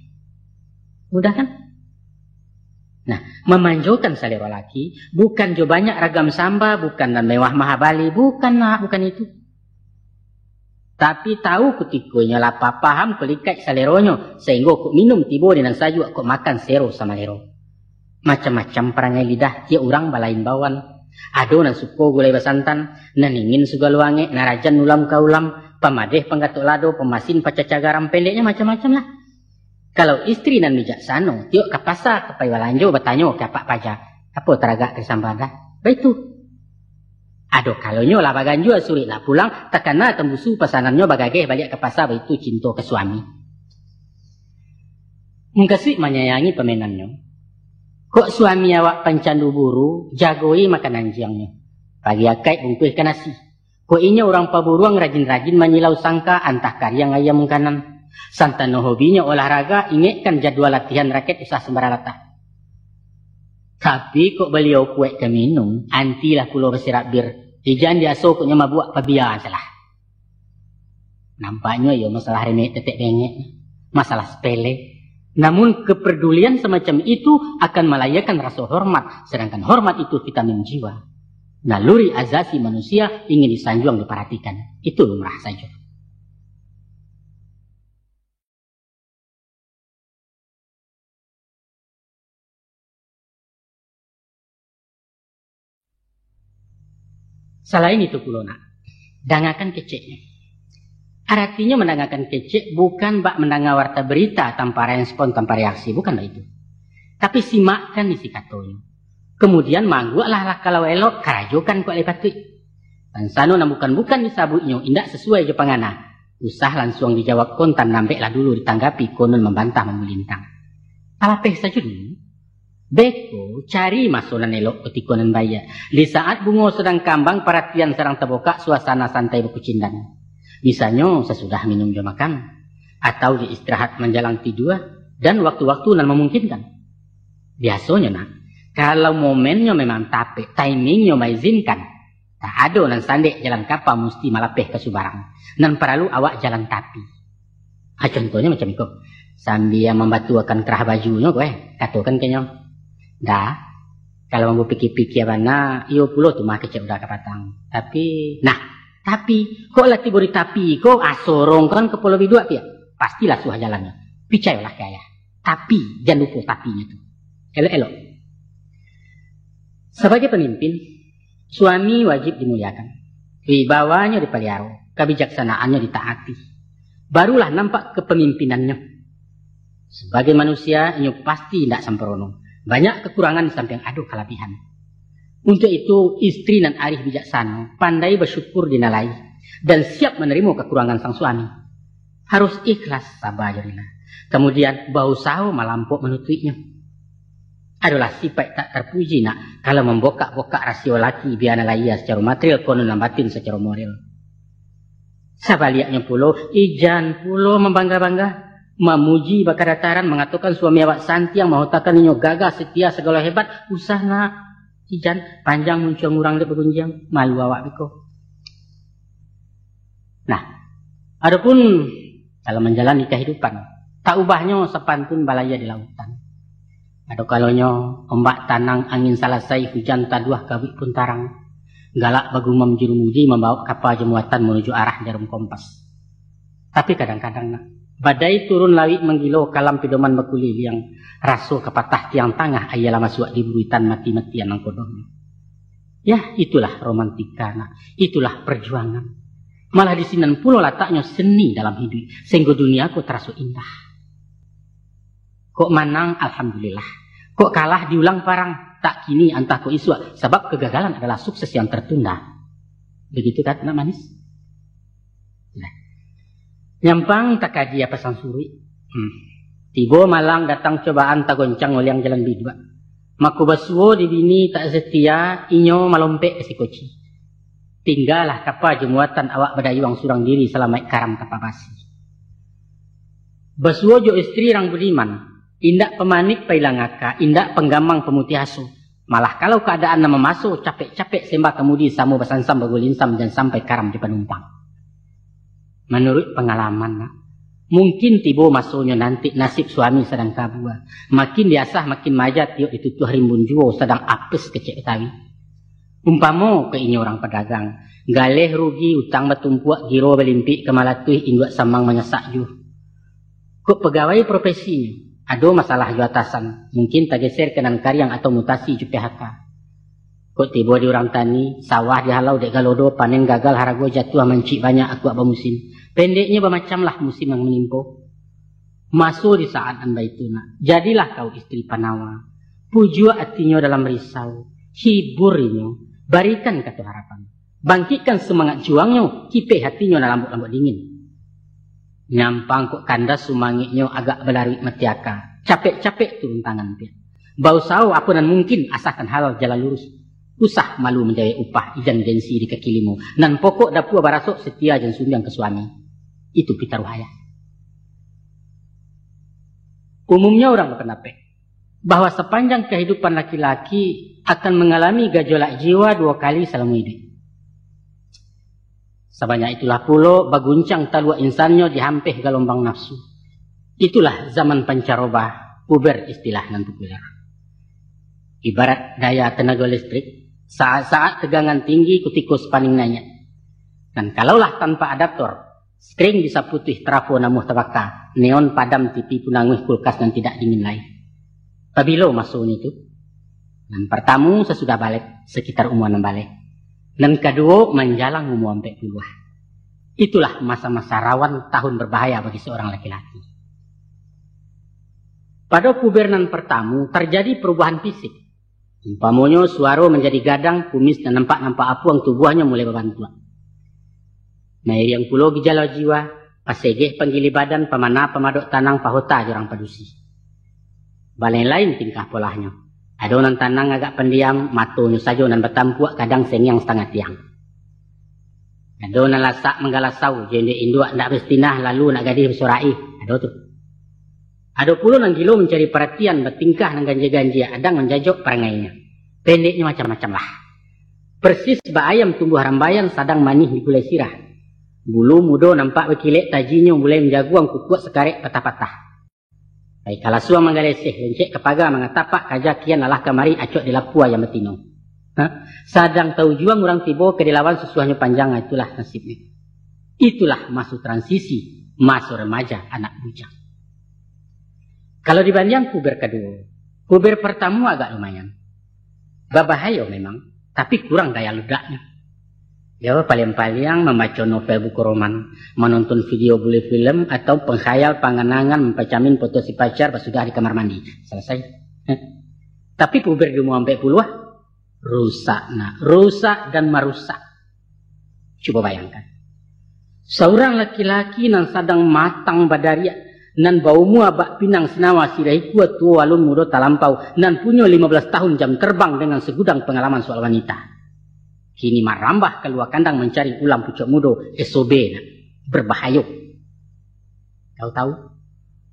Mudah kan? Nah, memanjaukan selera laki bukan jo banyak ragam samba, bukan dan mewah mahabali, bukan itu. Tapi tahu kutikonya lapa paham kelikat saleronyo sehingga kok minum tibo dengan saju kok makan sero sama lero. Macam-macam perangai lidah dia orang balain bawan. Ado nan supo gulai basantan, nan ingin sugaluange, narajan ulam kaulam, pamadeh penggatuk lado, pemasin pacacagaram pendeknya macam-macam lah. Kalau istri nan bijaksana, tiok ke pasar, ke paywalanjo, bertanya ke apa pajak. Apa teragak ke sambada? Begitu. Aduh, kalau nyo lah baganjo sulit nak pulang, takana tembusu pesanannya bagage balik ke pasar, begitu cinta ke suami. Mengkasih menyayangi pemenannya. Kok suami awak pancandu buru, jagoi makanan jiangnya. Pagi akai bungkus ke nasi. Kok inya orang paburuang rajin-rajin menyilau sangka, antah karya ngayam kanan. Santano hobinya olahraga, ingatkan jadwal latihan raket usah sembarang latah. Tapi kok beliau kuat ke minum, antilah pulau bersirat bir. Dijan dia sokoknya mabuk pabian salah. Nampaknya ya masalah remeh tetek bengek, masalah sepele. Namun kepedulian semacam itu akan melayakan rasa hormat, sedangkan hormat itu vitamin jiwa. Naluri azasi manusia ingin disanjung diperhatikan, itu lumrah saja. Selain itu pula nak, dangakan keceknya. Artinya mendangakan kecek bukan bak mendengar warta berita tanpa respon, tanpa reaksi, bukan itu. Tapi simakkan isi katanya. Kemudian mangguklah kalau elok karajokan kok lepatui. Dan sano bukan disabutnya, indak sesuai je pangana. Usah langsung dijawab kontan, nampeklah dulu ditanggapi konon membantah memulintang. Alapeh saja dulu. Beko cari masunan elok ketikonan baya. Di saat bunga sedang kambang, perhatian serang terbuka, suasana santai berkucindan. Bisanya sesudah minum jam makan, atau di istirahat menjelang tidur, dan waktu-waktu nan memungkinkan. Biasanya nak, kalau momennya memang tapek, timingnya mengizinkan, tak ada nan sandek jalan kapal mesti malapeh ke subarang. Nan perlu awak jalan tapi. Contohnya macam itu. Sambil membatuakan kerah bajunya, katakan kayaknya. Dah, kalau mau pikir-pikir mana, iyo pulau tu mah kecil udah kapatang. Tapi kok latih beri tapi, kok asorong kan ke pulau bidua pia, pastilah suah jalannya. Picayalah kaya. Tapi jangan lupa tapinya tu. Elok-elok. Sebagai pemimpin, suami wajib dimuliakan. Wibawanya dipelihara, kebijaksanaannya ditaati. Barulah nampak kepemimpinannya. Sebagai manusia, ini pasti tidak sempurna. Banyak kekurangan di samping ada kelebihan. Untuk itu istri dan arif bijaksana, pandai bersyukur dinalai, dan siap menerima kekurangan sang suami. Harus ikhlas, sabar jadilah. Kemudian berusaha melampau menutupinya. Adalah sifat tak terpuji nak kalau membokak-bokak rasio laki biar ia secara material konon batin secara moral. Sebaliknya pulo, ijan pulo membangga-bangga. Memuji bakal dataran mengatakan suami awak santi yang mahutakan inyo gagah setia segala hebat. Usah nak ijan panjang muncul ngurang dia bergunjang. Malu awak biko. Nah, adapun dalam menjalani kehidupan, tak ubahnya sepantun balaya di lautan. Ada kalonyo ombak tanang angin salasai hujan taduah kabut pun tarang. Galak bagumam jurumuji membawa kapal jemuatan menuju arah jarum kompas. Tapi kadang-kadang nak badai turun lawik menggilo kalam pedoman bekuli yang rasul kepatah tiang tangah ayalah masuk di buitan mati-matian nang kodohnya. Ya itulah romantika nak, itulah perjuangan. Malah di sini pulau letaknya seni dalam hidup sehingga dunia aku terasa indah. Kok menang alhamdulillah. Kok kalah diulang parang, tak kini antah kok iswa. Sebab kegagalan adalah sukses yang tertunda. Begitu kan nak manis? Nah. Nyampang tak kaji apa sang suri. Tiba malang datang cobaan tak goncang oleh yang jalan bidua. Maku basuo di bini tak setia, inyo malompek ke si koci. Tinggallah kapal jemuatan awak badayuang surang diri selama karam kapabasi. Basuo jo istri rang budiman. Indak pemanik pailangaka, indak penggamang pemutih asu. Malah kalau keadaan nama masuk, capek-capek sembah kemudi samu basansam bagulinsam dan sampai karam di penumpang. Menurut pengalaman, mungkin tiba masuknya nanti nasib suami sedang kabua. Makin diasah makin majat tiuk ditutuh rimbun juo sedang apes kecek betawi. Umpamo ke ini orang pedagang. Galeh rugi utang betumpuak giro belimpik kemalatuh induak samang menyesak juh. Kok pegawai profesinya? Ada masalah ju atasan, mungkin tak geser kenan karyang atau mutasi ju PHK. Kok tiba di orang tani, sawah dihalau dek galodo, panen gagal harago jatuh mencik banyak aku apa musim. Pendeknya bermacamlah musim yang menimpo. Masuk di saat anda itu nak, jadilah kau istri panawa. Puju hatinya dalam risau, hiburinya, berikan kata harapan. Bangkitkan semangat juangnya, kipe hatinya dalam lambut-lambut dingin. Nyampang kok kandas sumangitnya agak berlari metiaka. Capek-capek turun tangan dia. Bau saw apa dan mungkin asalkan halal jalan lurus. Usah malu menjawab upah ijan gengsi di kaki limu. Nan pokok dapur barasok setia jan sumbiang ke suami. Itu pitaruhaya. Umumnya orang berpendapat bahwa sepanjang kehidupan laki-laki akan mengalami gejolak jiwa 2 kali selama hidup. Sebanyak itulah pulo baguncang talua insannya dihampih gelombang nafsu. Itulah zaman pancaroba, puber istilah nan populer. Ibarat daya tenaga listrik, saat-saat tegangan tinggi kutikus paning nanya. Dan kalaulah tanpa adaptor, skring bisa putih trafo namuh tabaka, neon padam TV punanguh kulkas dan tidak dingin lain. Pabilo masuknya itu. Dan pertama sesudah balik, sekitar umuan balik. Dan kedua menjalang umur sampai puluh. Itulah masa-masa rawan tahun berbahaya bagi seorang laki-laki. Pada pubernan pertama terjadi perubahan fisik. Umpamanya suara menjadi gadang, kumis dan nampak-nampak apuang tubuhnya mulai berbantuan. Nah yang pulau gejala jiwa, pasegeh penggili badan, pemana pemadok tanang, pahota jorang padusi. Balai lain tingkah polahnya. Adonan tanang agak pendiam, matunya saja nan betampuak kadang sengyang setengah tiang. Adonan lasak menggalasau, jende induk ndak bestinah lalu nak gadih bersorai. Ada tu. Ada pula nang gilo mencari perhatian, bertingkah nang ganja-ganja, adang menjajok perangainya. Pendeknya macam-macam lah. Persis ba ayam tumbuh rambayan sadang manih di gulai sirah. Bulu mudo nampak berkilet tajinya mulai menjaguang kukuak sekarek patah-patah. Baik kalau suang menggaleseh, lencek kepaga mengatapak kajak kian lalah kamari acok di lapua yang betino. Sadang tahu juang orang tiba ke dilawan sesuahnya panjang, itulah nasibnya. Itulah masuk transisi, masuk remaja, anak bujang. Kalau dibanding puber kedua, puber pertama agak lumayan. Babahaya memang, tapi kurang daya ledaknya. Ya paling-paling membaca novel buku roman, menonton video bule film, atau penghayal panganangan mempacamin foto si pacar pas sudah di kamar mandi. Selesai. Tapi puber di umur sampai puluh, rusak dan merusak. Coba bayangkan. Seorang laki-laki nan sadang matang badaria nan bau mua bak pinang senawa sirai kuat tua walun mudo talampau nan punya 15 tahun jam terbang dengan segudang pengalaman soal wanita. Kini marambah keluar kandang mencari ulam pucuk mudo SOB nak berbahaya. Tahu-tahu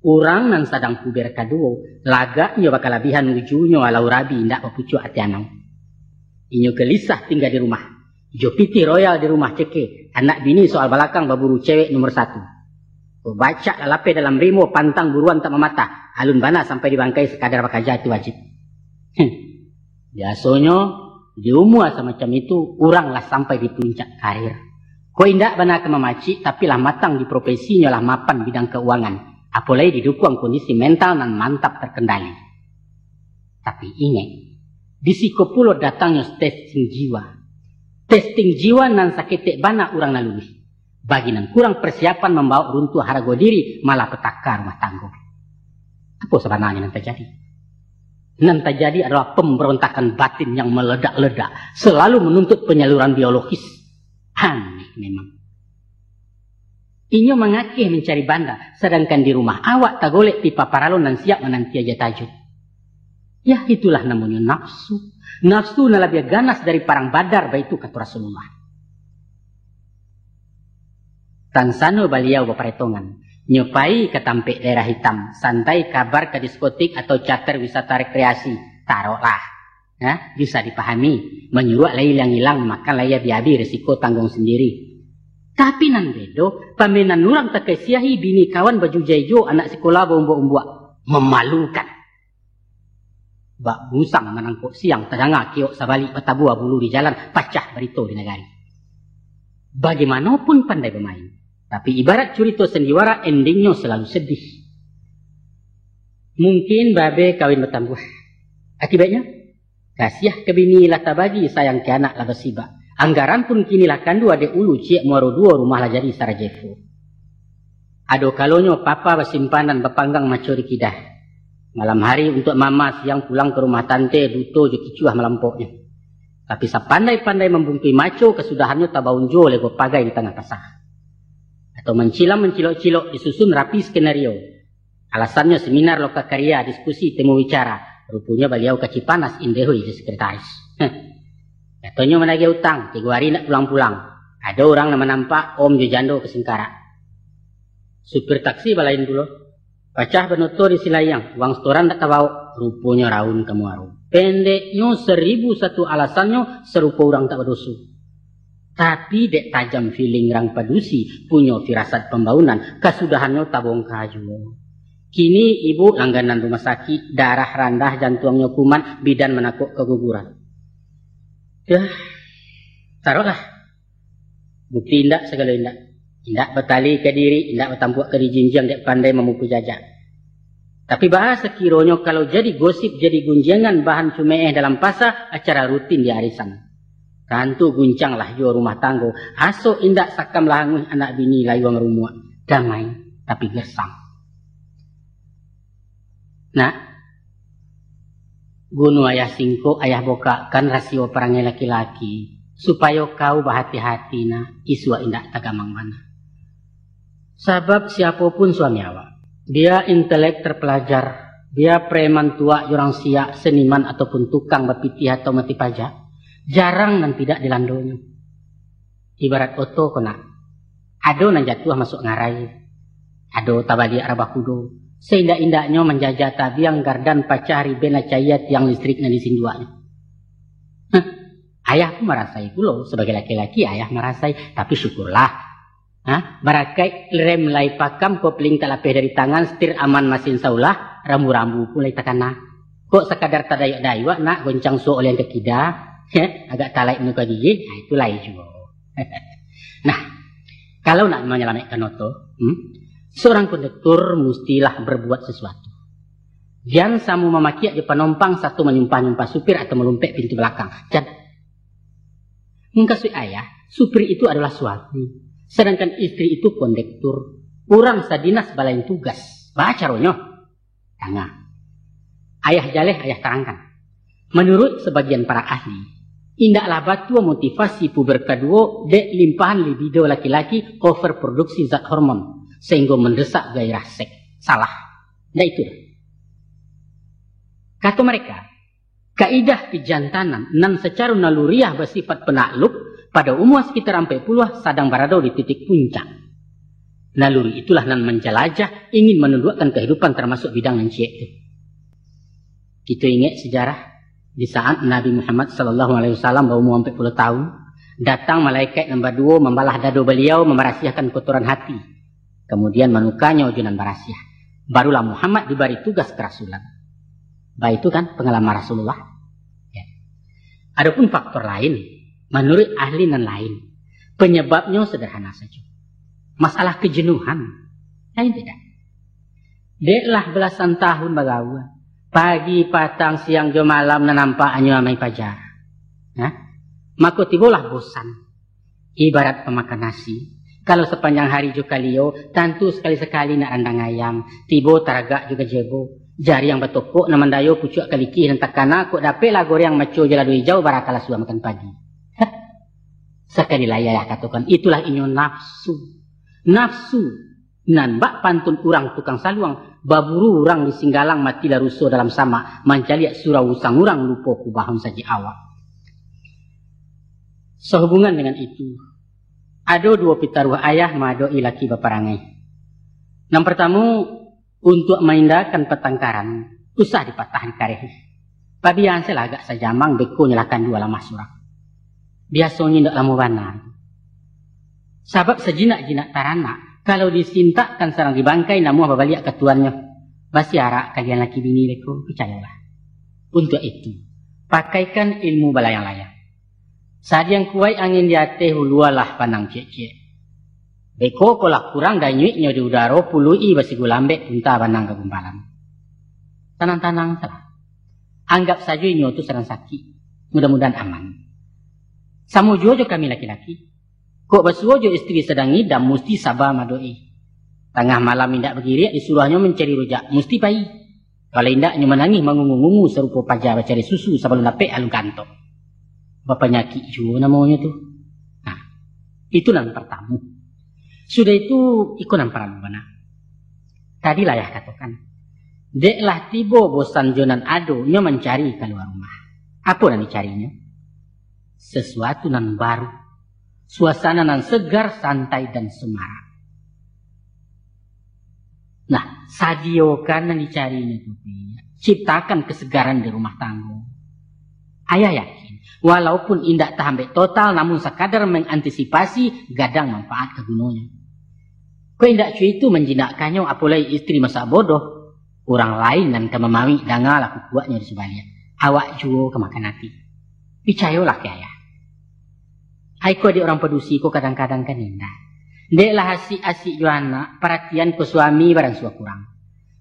orang nan sadang puber kaduo lagaknya bakal labihan ujungnya alau rabi ndak papucuk hati anau. Inyo gelisah tinggal di rumah. Jopiti royal di rumah ceke. Anak bini soal balakang baburu cewek nomor 1. Baca lalape dalam rimo pantang buruan tak memata. Alun bana sampai dibangkai sekadar bakaja itu wajib. Biasanya di umur semacam itu orang lah sampai di puncak karir. Kau indak bana ke memaci tapi lah matang di profesinya lah mapan bidang keuangan. Apalagi didukung kondisi mental nan mantap terkendali. Tapi ingat, di Sikopulo datangnya testing jiwa. Testing jiwa nan saketek bana orang nalui. Bagi nan kurang persiapan membawa runtuh harga diri malah petaka rumah tangga. Apa sebenarnya nan terjadi? Nan terjadi adalah pemberontakan batin yang meledak-ledak. Selalu menuntut penyaluran biologis. Aneh memang. Inyo mengakeh mencari banda. Sedangkan di rumah awak tak golek pipa paralon dan siap menanti aja tajuk. Ya itulah namanya nafsu. Nafsu na lebih ganas dari parang badar baitu kata Rasulullah. Tansano baliau beparetongan. Nyopai ke tampek daerah hitam. Santai kabar ke diskotik atau charter wisata rekreasi. Taruhlah. Ya, bisa dipahami. Menyuruh lai yang hilang makan laya biabi resiko tanggung sendiri. Tapi nan bedo. Pamenan nurang tak kesiahi bini kawan baju jaijo anak sekolah bombo-ombuak. Memalukan. Bak busang menangkuk siang terdengar kiok sabalik betabua bulu di jalan pacah berito di negari. Bagaimanapun pandai bermain, tapi ibarat curito sendiwara endingnya selalu sedih. Mungkin babe kawin bertambuh. Akibatnya, kasiah ke bini lah tabagi sayang ke anak lah bersiba. Anggaran pun kini lah kandu adek ulu ciek muaro dua rumah lah jadi Sarajevo. Ado kalonyo papa bersimpanan berpanggang maco di kidah. Malam hari untuk mama siang pulang ke rumah tante duto jo kicuah melampoknya. Tapi sepandai-pandai membungkui maco kesudahannya tabaunjo lego pagai di tengah pasar. Atau mencilok-cilok disusun rapi skenario. Alasannya seminar lokakarya, diskusi, temu bicara. Rupanya beliau kacipanas indeho ije sekretaris. Katanya menagih utang, 3 hari nak pulang-pulang. Ada orang nama nampak Om Jojando ke Singkara. Supir taksi balain dulu. Pacah benutur di silayang, uang setoran tak tahu, rupanya raun kamu arum. Pendeknya 1001 alasannya serupa orang tak berdosu. Tapi dek tajam feeling rang padusi, punya firasat pembangunan, kesudahannya tabung kaju. Kini ibu langganan rumah sakit, darah rendah, jantungnya kuman, bidan menakut keguguran. Ya, taruhlah. Bukti indak segala indak. Tidak bertali ke diri, tidak bertampuk ke dijinjang, tidak pandai memupuk jajak. Tapi bahasa kiranya kalau jadi gosip, jadi gunjangan bahan cumeeh dalam pasar, acara rutin di arisan. Kantu guncang lah jo rumah tanggo, aso indak sakam languh anak bini layuang rumua. Damai, tapi gersang. Nah, gunu ayah singko, ayah boka, kan rasio perangnya laki-laki. Supaya kau berhati-hati na, iswa indak tagamang mana. Sebab siapapun suami awak, dia intelek terpelajar, dia preman tua, orang siak, seniman ataupun tukang berpitih atau mati pajak, jarang dan tidak dilandonya. Ibarat oto kena, ado nan jatuh masuk ngarai, ado tabali arabah kudo, seindak-indaknya menjajah tabiang gardan pacari bena cayat yang listrik nan disinduanya. Ayah pun merasai pulau, sebagai laki-laki ayah merasai, tapi syukurlah. Barakai rem lai pakam kopling talapeh dari tangan setir aman masin saulah rambu-rambu pun lai takana. Kok sekadar tadayak daywa nak goncang so oleh yang kekida agak talai muka gigi, itu lai juga. Nah, kalau nak menyelamatkan oto, seorang konduktor mestilah berbuat sesuatu. Jangan samu memaki aja penumpang satu menyumpah-nyumpah supir atau melumpek pintu belakang. Jangan. Mengkasui ayah, supir itu adalah suami. Sedangkan istri itu kondektur. Orang sadinas balain tugas. Baca ronyo. Tengah. Ayah jaleh, ayah terangkan. Menurut sebagian para ahli, Indaklah batu motivasi puber kedua dek limpahan libido laki-laki overproduksi zat hormon sehingga mendesak gairah seks. Salah. Nah itu. Kata mereka, kaidah kejantanan nan secara naluriah bersifat penakluk pada umur sekitar 40 sedang berada di titik puncak. Naluri itulah nan menjelajah ingin menundukkan kehidupan termasuk bidang nanci itu. Kita ingat sejarah di saat Nabi Muhammad SAW baru umur 40 tahun, datang malaikat nombor 2 membalah dada beliau memerahsiakan kotoran hati. Kemudian menukanya ujunan barasiah. Barulah Muhammad diberi tugas kerasulan. Baik itu kan pengalaman Rasulullah. Ya. Adapun faktor lain, menurut ahli nan lain, penyebabnya sederhana saja. Masalah kejenuhan. Lain tidak. Deklah belasan tahun bagawa. Pagi, patang, siang, jo malam nampak anyo amai pajar. Maka tibalah bosan. Ibarat pemakan nasi. Kalau sepanjang hari jo kalio, tentu sekali-sekali nak randang ayam. Tiba taragak juga jebo. Jari yang bertokok naman dayo pucuk kaliki dan takana kok dapet lah goreng maco jaladu hijau barakala suah makan pagi. Sekali layah katakan itulah inyo nafsu. Nafsu. Nan bak pantun urang tukang saluang. Baburu urang di singgalang matilah rusuh dalam sama. Mancaliak surau usang urang lupa kubahun saja awak. Sehubungan dengan itu. Ada 2 pitaruh ayah madoi laki baparangai. Yang pertama, untuk mengindahkan pertengkaran, usah dipatahan kareh. Pabian saya agak sajamang beko nyalakan 2 lama surang. Biasanya tidak lama benar. Sebab sejinak-jinak taranak, kalau disintakkan sarang dibangkai, namun babaliak ketuannya. Basi arak kalian laki bini leko, percayalah. Untuk itu, pakaikan ilmu balayang-layang. Saat yang kuai angin di hati hulualah panang cek-cek. Beko kolak kurang dan nyuiknya di udara pului basi gulambek punta panang kegumpalan. Tanang-tanang salah. Anggap saja ini itu sedang sakit. Mudah-mudahan aman. Sama jojo kami laki-laki. Kok basuojo istri sedang idam mesti sabar madoi. Tengah malam indak begiri disuruhnya mencari rujak. Mesti pai. Kalau indaknya menangis mengungu-ungu serupa pajar cari susu sebelum dapet alun kantok. Bapaknya Kijo namanya tuh. Nah, itu yang pertama. Sudah itu ikunan para lubana. Tadi lah ya katakan. Deklah tiba bosan jonan ado nya mencari keluar rumah. Apa yang dicarinya? Sesuatu nan baru. Suasana nan segar, santai dan semarak. Nah, sadio kan yang dicarinya tuh. Ciptakan kesegaran di rumah tangga. Ayah yakin. Walaupun indak tahambek total, namun sekadar mengantisipasi gadang manfaat kegunanya. Kau indak cuy itu menjinakkannya apalagi istri masa bodoh. Orang lain dan kemamami dangal aku kuatnya di sebaliknya. Awak juga kemakan hati. Picayolah ke ayah. Aiko di orang pedusi ko kadang-kadang kan indah. Deklah asik-asik juana perhatian ke suami barang suah kurang.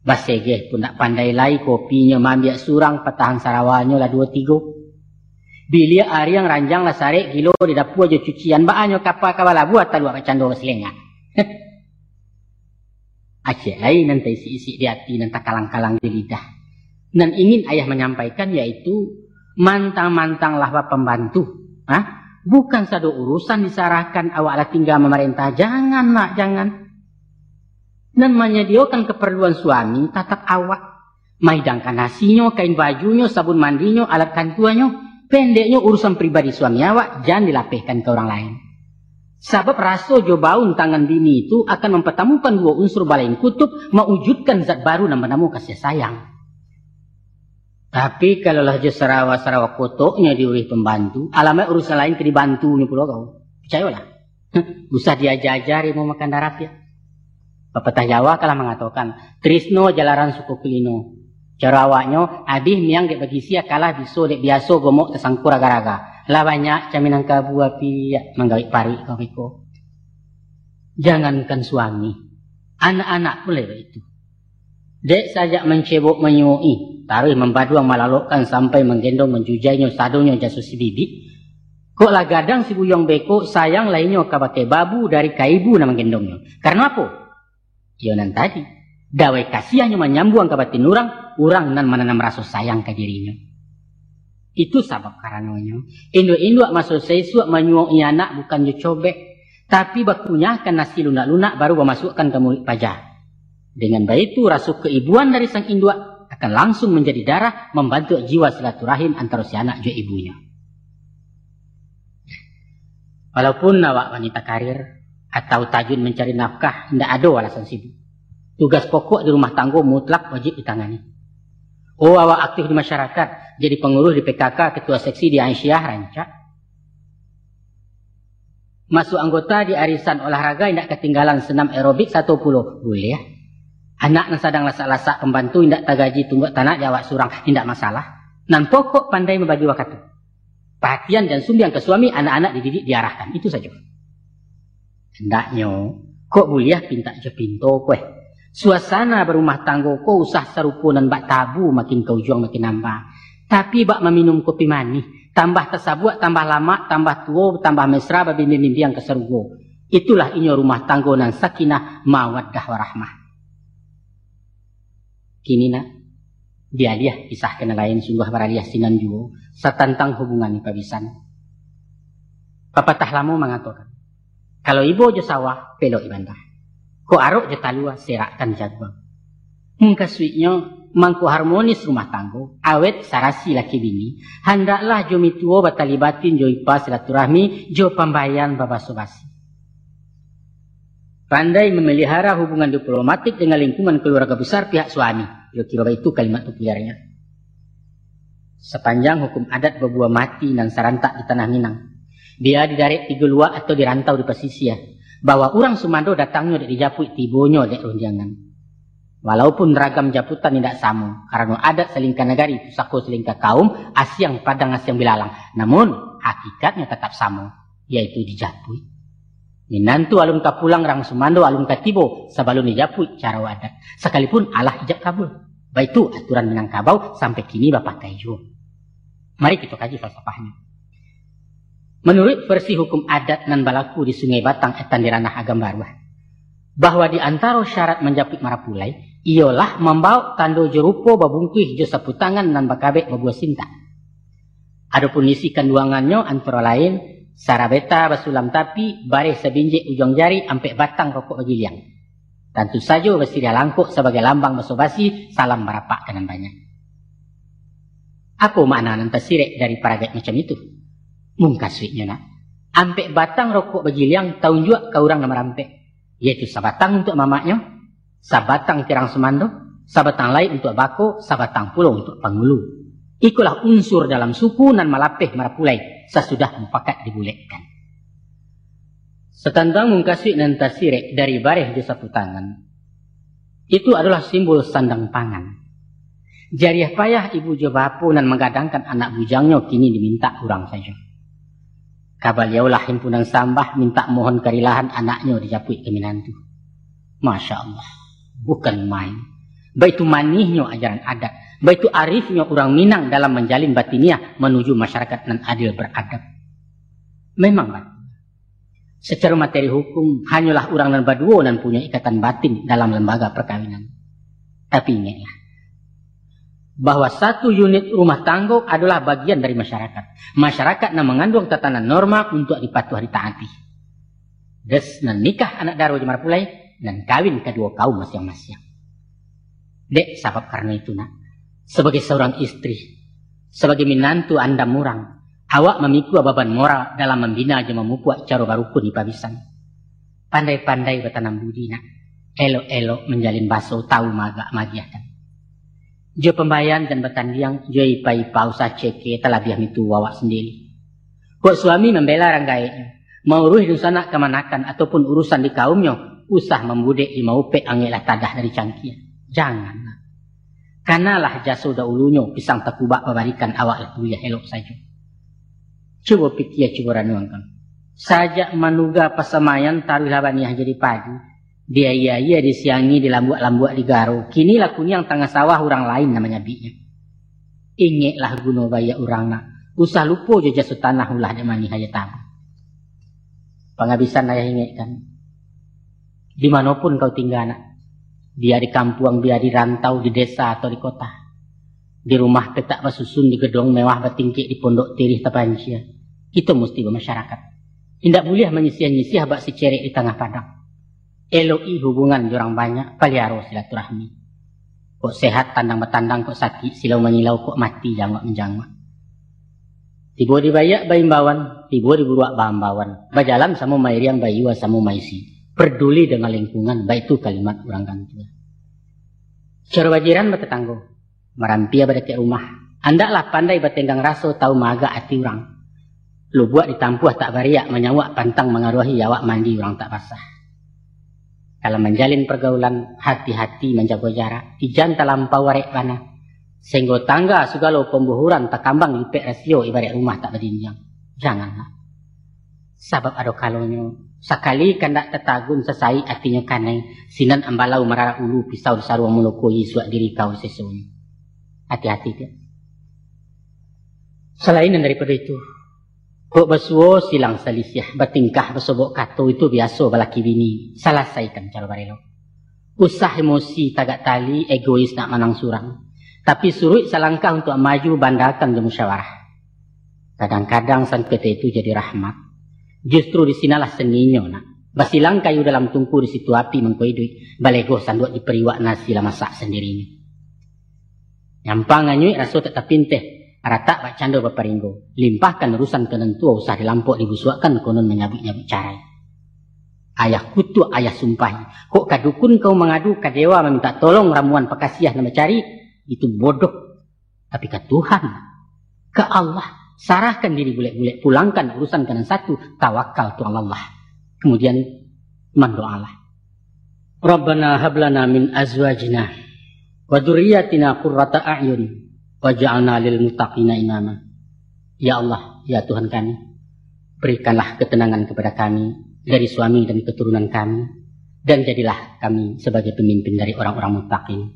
Basegeh pun tak pandai lai kopinya mambiak surang petahan sarawanya lah 2-3. Bilia hari yang ranjang lah sarek gilo di dapur aja cucian baanyo kapal kabala buat talu apa cando selenga. Aceh lain nanti isi-isi di hati nanti kalang-kalang di lidah. Dan ingin ayah menyampaikan yaitu mantang-mantang lah pembantu. Bukan satu urusan disarahkan awak lah tinggal memerintah. Jangan nak, jangan. Dan menyediakan keperluan suami tatap awak. Maidangkan nasinya, kain bajunya, sabun mandinya, alat kantuannya. Pendeknya urusan pribadi suami awak jangan dilapehkan ke orang lain. Sebab rasa jobaun tangan bini itu akan mempertemukan 2 unsur balain kutub mewujudkan zat baru nama-nama kasih sayang. Tapi kalau lah je sarawa-sarawa kotoknya diurih pembantu, alamat urusan lain ke dibantu ni pula kau. Percayalah. Usah diajar-ajari mau makan darat ya. Pepatah Jawa kalah mengatakan, Trisno jalaran suku kulino. Cara awaknya, habis miang dek bagi sia kalah biso dek biasa gomok tersangkur raga-raga. Lah banyak caminang kabu api menggawik pari kau beko. Jangankan suami, anak-anak pun lewat itu. Dek sajak mencebok menyui, taruh membaduang malalokkan sampai menggendong menjujainya sadonya jasus si bibi. Kok lah gadang si buyong beko sayang lainnya kabake babu dari kaibu na menggendongnya. Karena apa? Yonan tadi, dawai kasihannya menyambung ke batin orang nan menanam rasa sayang ke dirinya. Itu sebab karenanya induk-induk masuk sesuatu menyuang anak bukan je cobek, tapi bakunyakan nasi lunak-lunak baru memasukkan ke mulut pajah. Dengan baik itu rasuk keibuan dari sang induk akan langsung menjadi darah membantu jiwa silaturahim antara si anak je ibunya. Walaupun awak wanita karir atau tajun mencari nafkah, tidak ada alasan sibuk. Tugas pokok di rumah tangga mutlak wajib ditangani. Oh, awak aktif di masyarakat, jadi pengurus di PKK, ketua seksi di Aisyah, rancak. Masuk anggota di arisan olahraga, tidak ketinggalan senam aerobik 1 pulau. Boleh ya. Anak yang sedang lasak-lasak pembantu, tidak tagaji tunggak tanah di awak surang, tidak masalah. Nan pokok pandai membagi waktu. Perhatian dan sumbiang ke suami, anak-anak dididik diarahkan. Itu saja. Hendaknya, kok boleh pinta je pinto kue. Suasana berumah tangga kau usah serupunan bak tabu makin kau juang makin nambah. Tapi bak meminum kopi manis, tambah tersabuat, tambah lama, tambah tua, tambah mesra babimbi-mimbi yang keserugo. Itulah inyo rumah tangga nan sakinah mawaddah warahmah. Kini nak, dia kisah kena lain sungguh baraliah sinan juo satantang hubungan ni pabisan. Papatah lama mengatakan, kalau ibu je sawah, pelok ibantah. Ko arok je talua serakkan jaguang. Mengkasuitnya mangko harmonis rumah tangga, awet sarasi laki bini, hendaklah jo mituo batalibatin jo ipa silaturahmi, jo pambayan babasobasi. Pandai memelihara hubungan diplomatik dengan lingkungan keluarga besar pihak suami. Kira-kira itu kalimat populernya. Sepanjang hukum adat berbuah mati dan sarantak di tanah Minang, dia didarik di Gelua atau dirantau di pesisir, bahwa orang Sumando datangnya dari Japui tibonya dari runjangan. Walaupun ragam japutan tidak sama, karena adat selingkah negari itu sako selingkah kaum, asyang padang asyang bilalang. Namun hakikatnya tetap sama, yaitu di Japui. Minantu alun kapulang rang Sumando alun katibo sebelum di Japui cara adat. Sekalipun Allah ijab kabul. Baik itu aturan Minangkabau sampai kini bapak kaijo. Mari kita kaji falsafahnya. Menurut versi hukum adat nan balaku di Sungai Batang etan di ranah Agam Baruah, bahwa di antara syarat menjapit marapulai ialah membawa tando jerupo babungkuih jo sapu tangan nan bakabek babuah sinta. Adapun isi kandungannya antara lain sarabeta basulam tapi bare sebinjek ujung jari ampe batang rokok bagiliang. Tentu saja basiria langkuk sebagai lambang basobasi salam merapak kanan banyak. Apa makna nan tasirek dari paragat macam itu? Mungkaswitnya nak. Ampe batang rokok bagiliang tahun juga ke orang nama rampe. Yaitu sabatang untuk mamaknya, sabatang tirang semando, sabatang lain untuk bako, sabatang pulau untuk pangulu. Ikulah unsur dalam suku nan malapeh marapulai sesudah mupakat dibuletkan. Setantang mungkaswit nan tasirek dari bareh di sapu tangan. Itu adalah simbol sandang pangan. Jariah payah ibu jobapu nan menggadangkan anak bujangnya kini diminta kurang saja. Kabal yaulah himpunan sambah minta mohon kerilahan anaknya dijapui ke minantu. Masya Allah. Bukan main. Baitu manihnya ajaran adat. Baitu arifnya orang Minang dalam menjalin batiniah menuju masyarakat nan adil beradab. Memang batin. Secara materi hukum hanyalah orang nan baduo dan punya ikatan batin dalam lembaga perkawinan. Tapi ingatlah bahwa satu unit rumah tangga adalah bagian dari masyarakat. Masyarakat yang mengandung tatanan norma untuk dipatuhi ditaati. Des nan nikah anak daro jemar pulai dan kawin kedua kaum masing-masing. Dek sebab karena itu nak, sebagai seorang istri, sebagai minantu anda murang, awak memikul beban moral dalam membina dan memupuak cara barukun di pabisan. Pandai-pandai bertanam budi nak, elok-elok menjalin baso tahu magiahkan. Jo pembayan dan bertandiang, jo ipa-ipa usah ceke telah biar itu wawak sendiri. Kok suami membela ranggainya, mau ruh sanak kemanakan ataupun urusan di kaumnya, usah membudek lima upek angelah tadah dari cangkian. Jangan. Kanalah jasa ulunya pisang takubak memberikan awak kuliah elok saja. Coba pikir coba ranuangkan. Sajak manuga pasamayan taruh labaniah jadi padi. Dia iya disiangi di lambuak-lambuak di garo. Kini lakuni yang tengah sawah orang lain namanya binya. Ingatlah guna baya orang nak. Usah lupa je jasa tanah ulah di mani haya tabu. Penghabisan ayah ingatkan. Dimanapun kau tinggal nak. Dia di kampung, dia di rantau, di desa atau di kota. Di rumah petak basusun, di gedung mewah bertingkik, di pondok tirih tapancia. Kita mesti bermasyarakat. Tidak boleh menyisih-nyisih bak si cerek di tengah padang. Eloi hubungan orang banyak, paliaro silaturahmi. Kok sehat tandang bertandang, kok sakit silau menyilau, kok mati jangwak menjangwak. Tiba dibayak baimbawan, tiba diburuak bahambawan. Bajalan sama mairiang bayua sama maisi. Peduli dengan lingkungan, baik itu kalimat orang kantua. Cara bajiran bertetanggo. Merampia pada ke rumah. Andaklah pandai bertenggang raso tahu maga hati orang. Lu buat ditampuh tak bariak menyawak pantang mengaruhi awak mandi orang tak basah. Kalau menjalin pergaulan, hati-hati menjaga jarak. Ijan terlampau warek panah. Sehingga tangga segala pembuhuran tak kambang lipek rasio ibarat rumah tak berdinjang. Janganlah. Sebab ada kalonyo. Sekali kandak tetagun sesai artinya kanai. Sinan ambalau marara ulu pisau disaruang mulukui suak diri kau sesuai. Hati-hati dia. Selain daripada itu. Kok basuo silang selisih. Bertingkah bersobok kato itu biasa balaki bini. Selesaikan cara barelo. Usah emosi tagak tali egois nak menang surang. Tapi suruh selangkah untuk maju bandakan ke musyawarah. Kadang-kadang sangketa itu jadi rahmat. Justru di sinalah seninya nak. Basilang kayu dalam tungku di situ api mengkoidui. Balego sanduk diperiwak nasi lah masak sendirinya. Nyampang nganyui raso tetap pinteh. Rata bak cando baparinggo. Limpahkan urusan kenentua usah dilampok dibusuakan konon menyabik-nyabik carai. Ayah kutu ayah sumpahi. Kok kadukun kau mengadu ke dewa meminta tolong ramuan pekasiah nama cari. Itu bodoh. Tapi ke Tuhan. Ke Allah. Sarahkan diri bulet-bulet. Pulangkan urusan kanan satu. Tawakal tu Allah. Kemudian mendoalah. Rabbana hablana min azwajina. Wa dzurriyyatina qurrata a'yun. Waj'alna lil muttaqina imama. Ya Allah, ya Tuhan kami, berikanlah ketenangan kepada kami dari suami dan keturunan kami, dan jadilah kami sebagai pemimpin dari orang-orang muttaqin.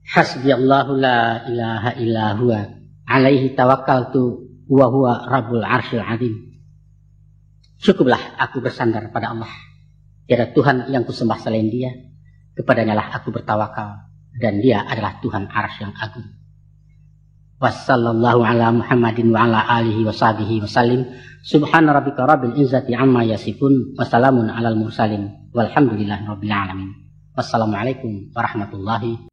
Hasbiyallahu la ilaha illa huwa alaihi tawakkaltu wa huwa rabbul arsyil azim. Cukuplah aku bersandar pada Allah. Tiada Tuhan yang kusembah selain Dia. Kepadanya lah aku bertawakal. Dan dia adalah Tuhan arsy yang agung. Wassallallahu ala Muhammadin wa ala alihi wa sahbihi wa sallim. Subhana rabbika rabbil izzati amma yasifun. Wassalamun alal mursalin. Walhamdulillahi rabbil alamin. Wassalamualaikum warahmatullahi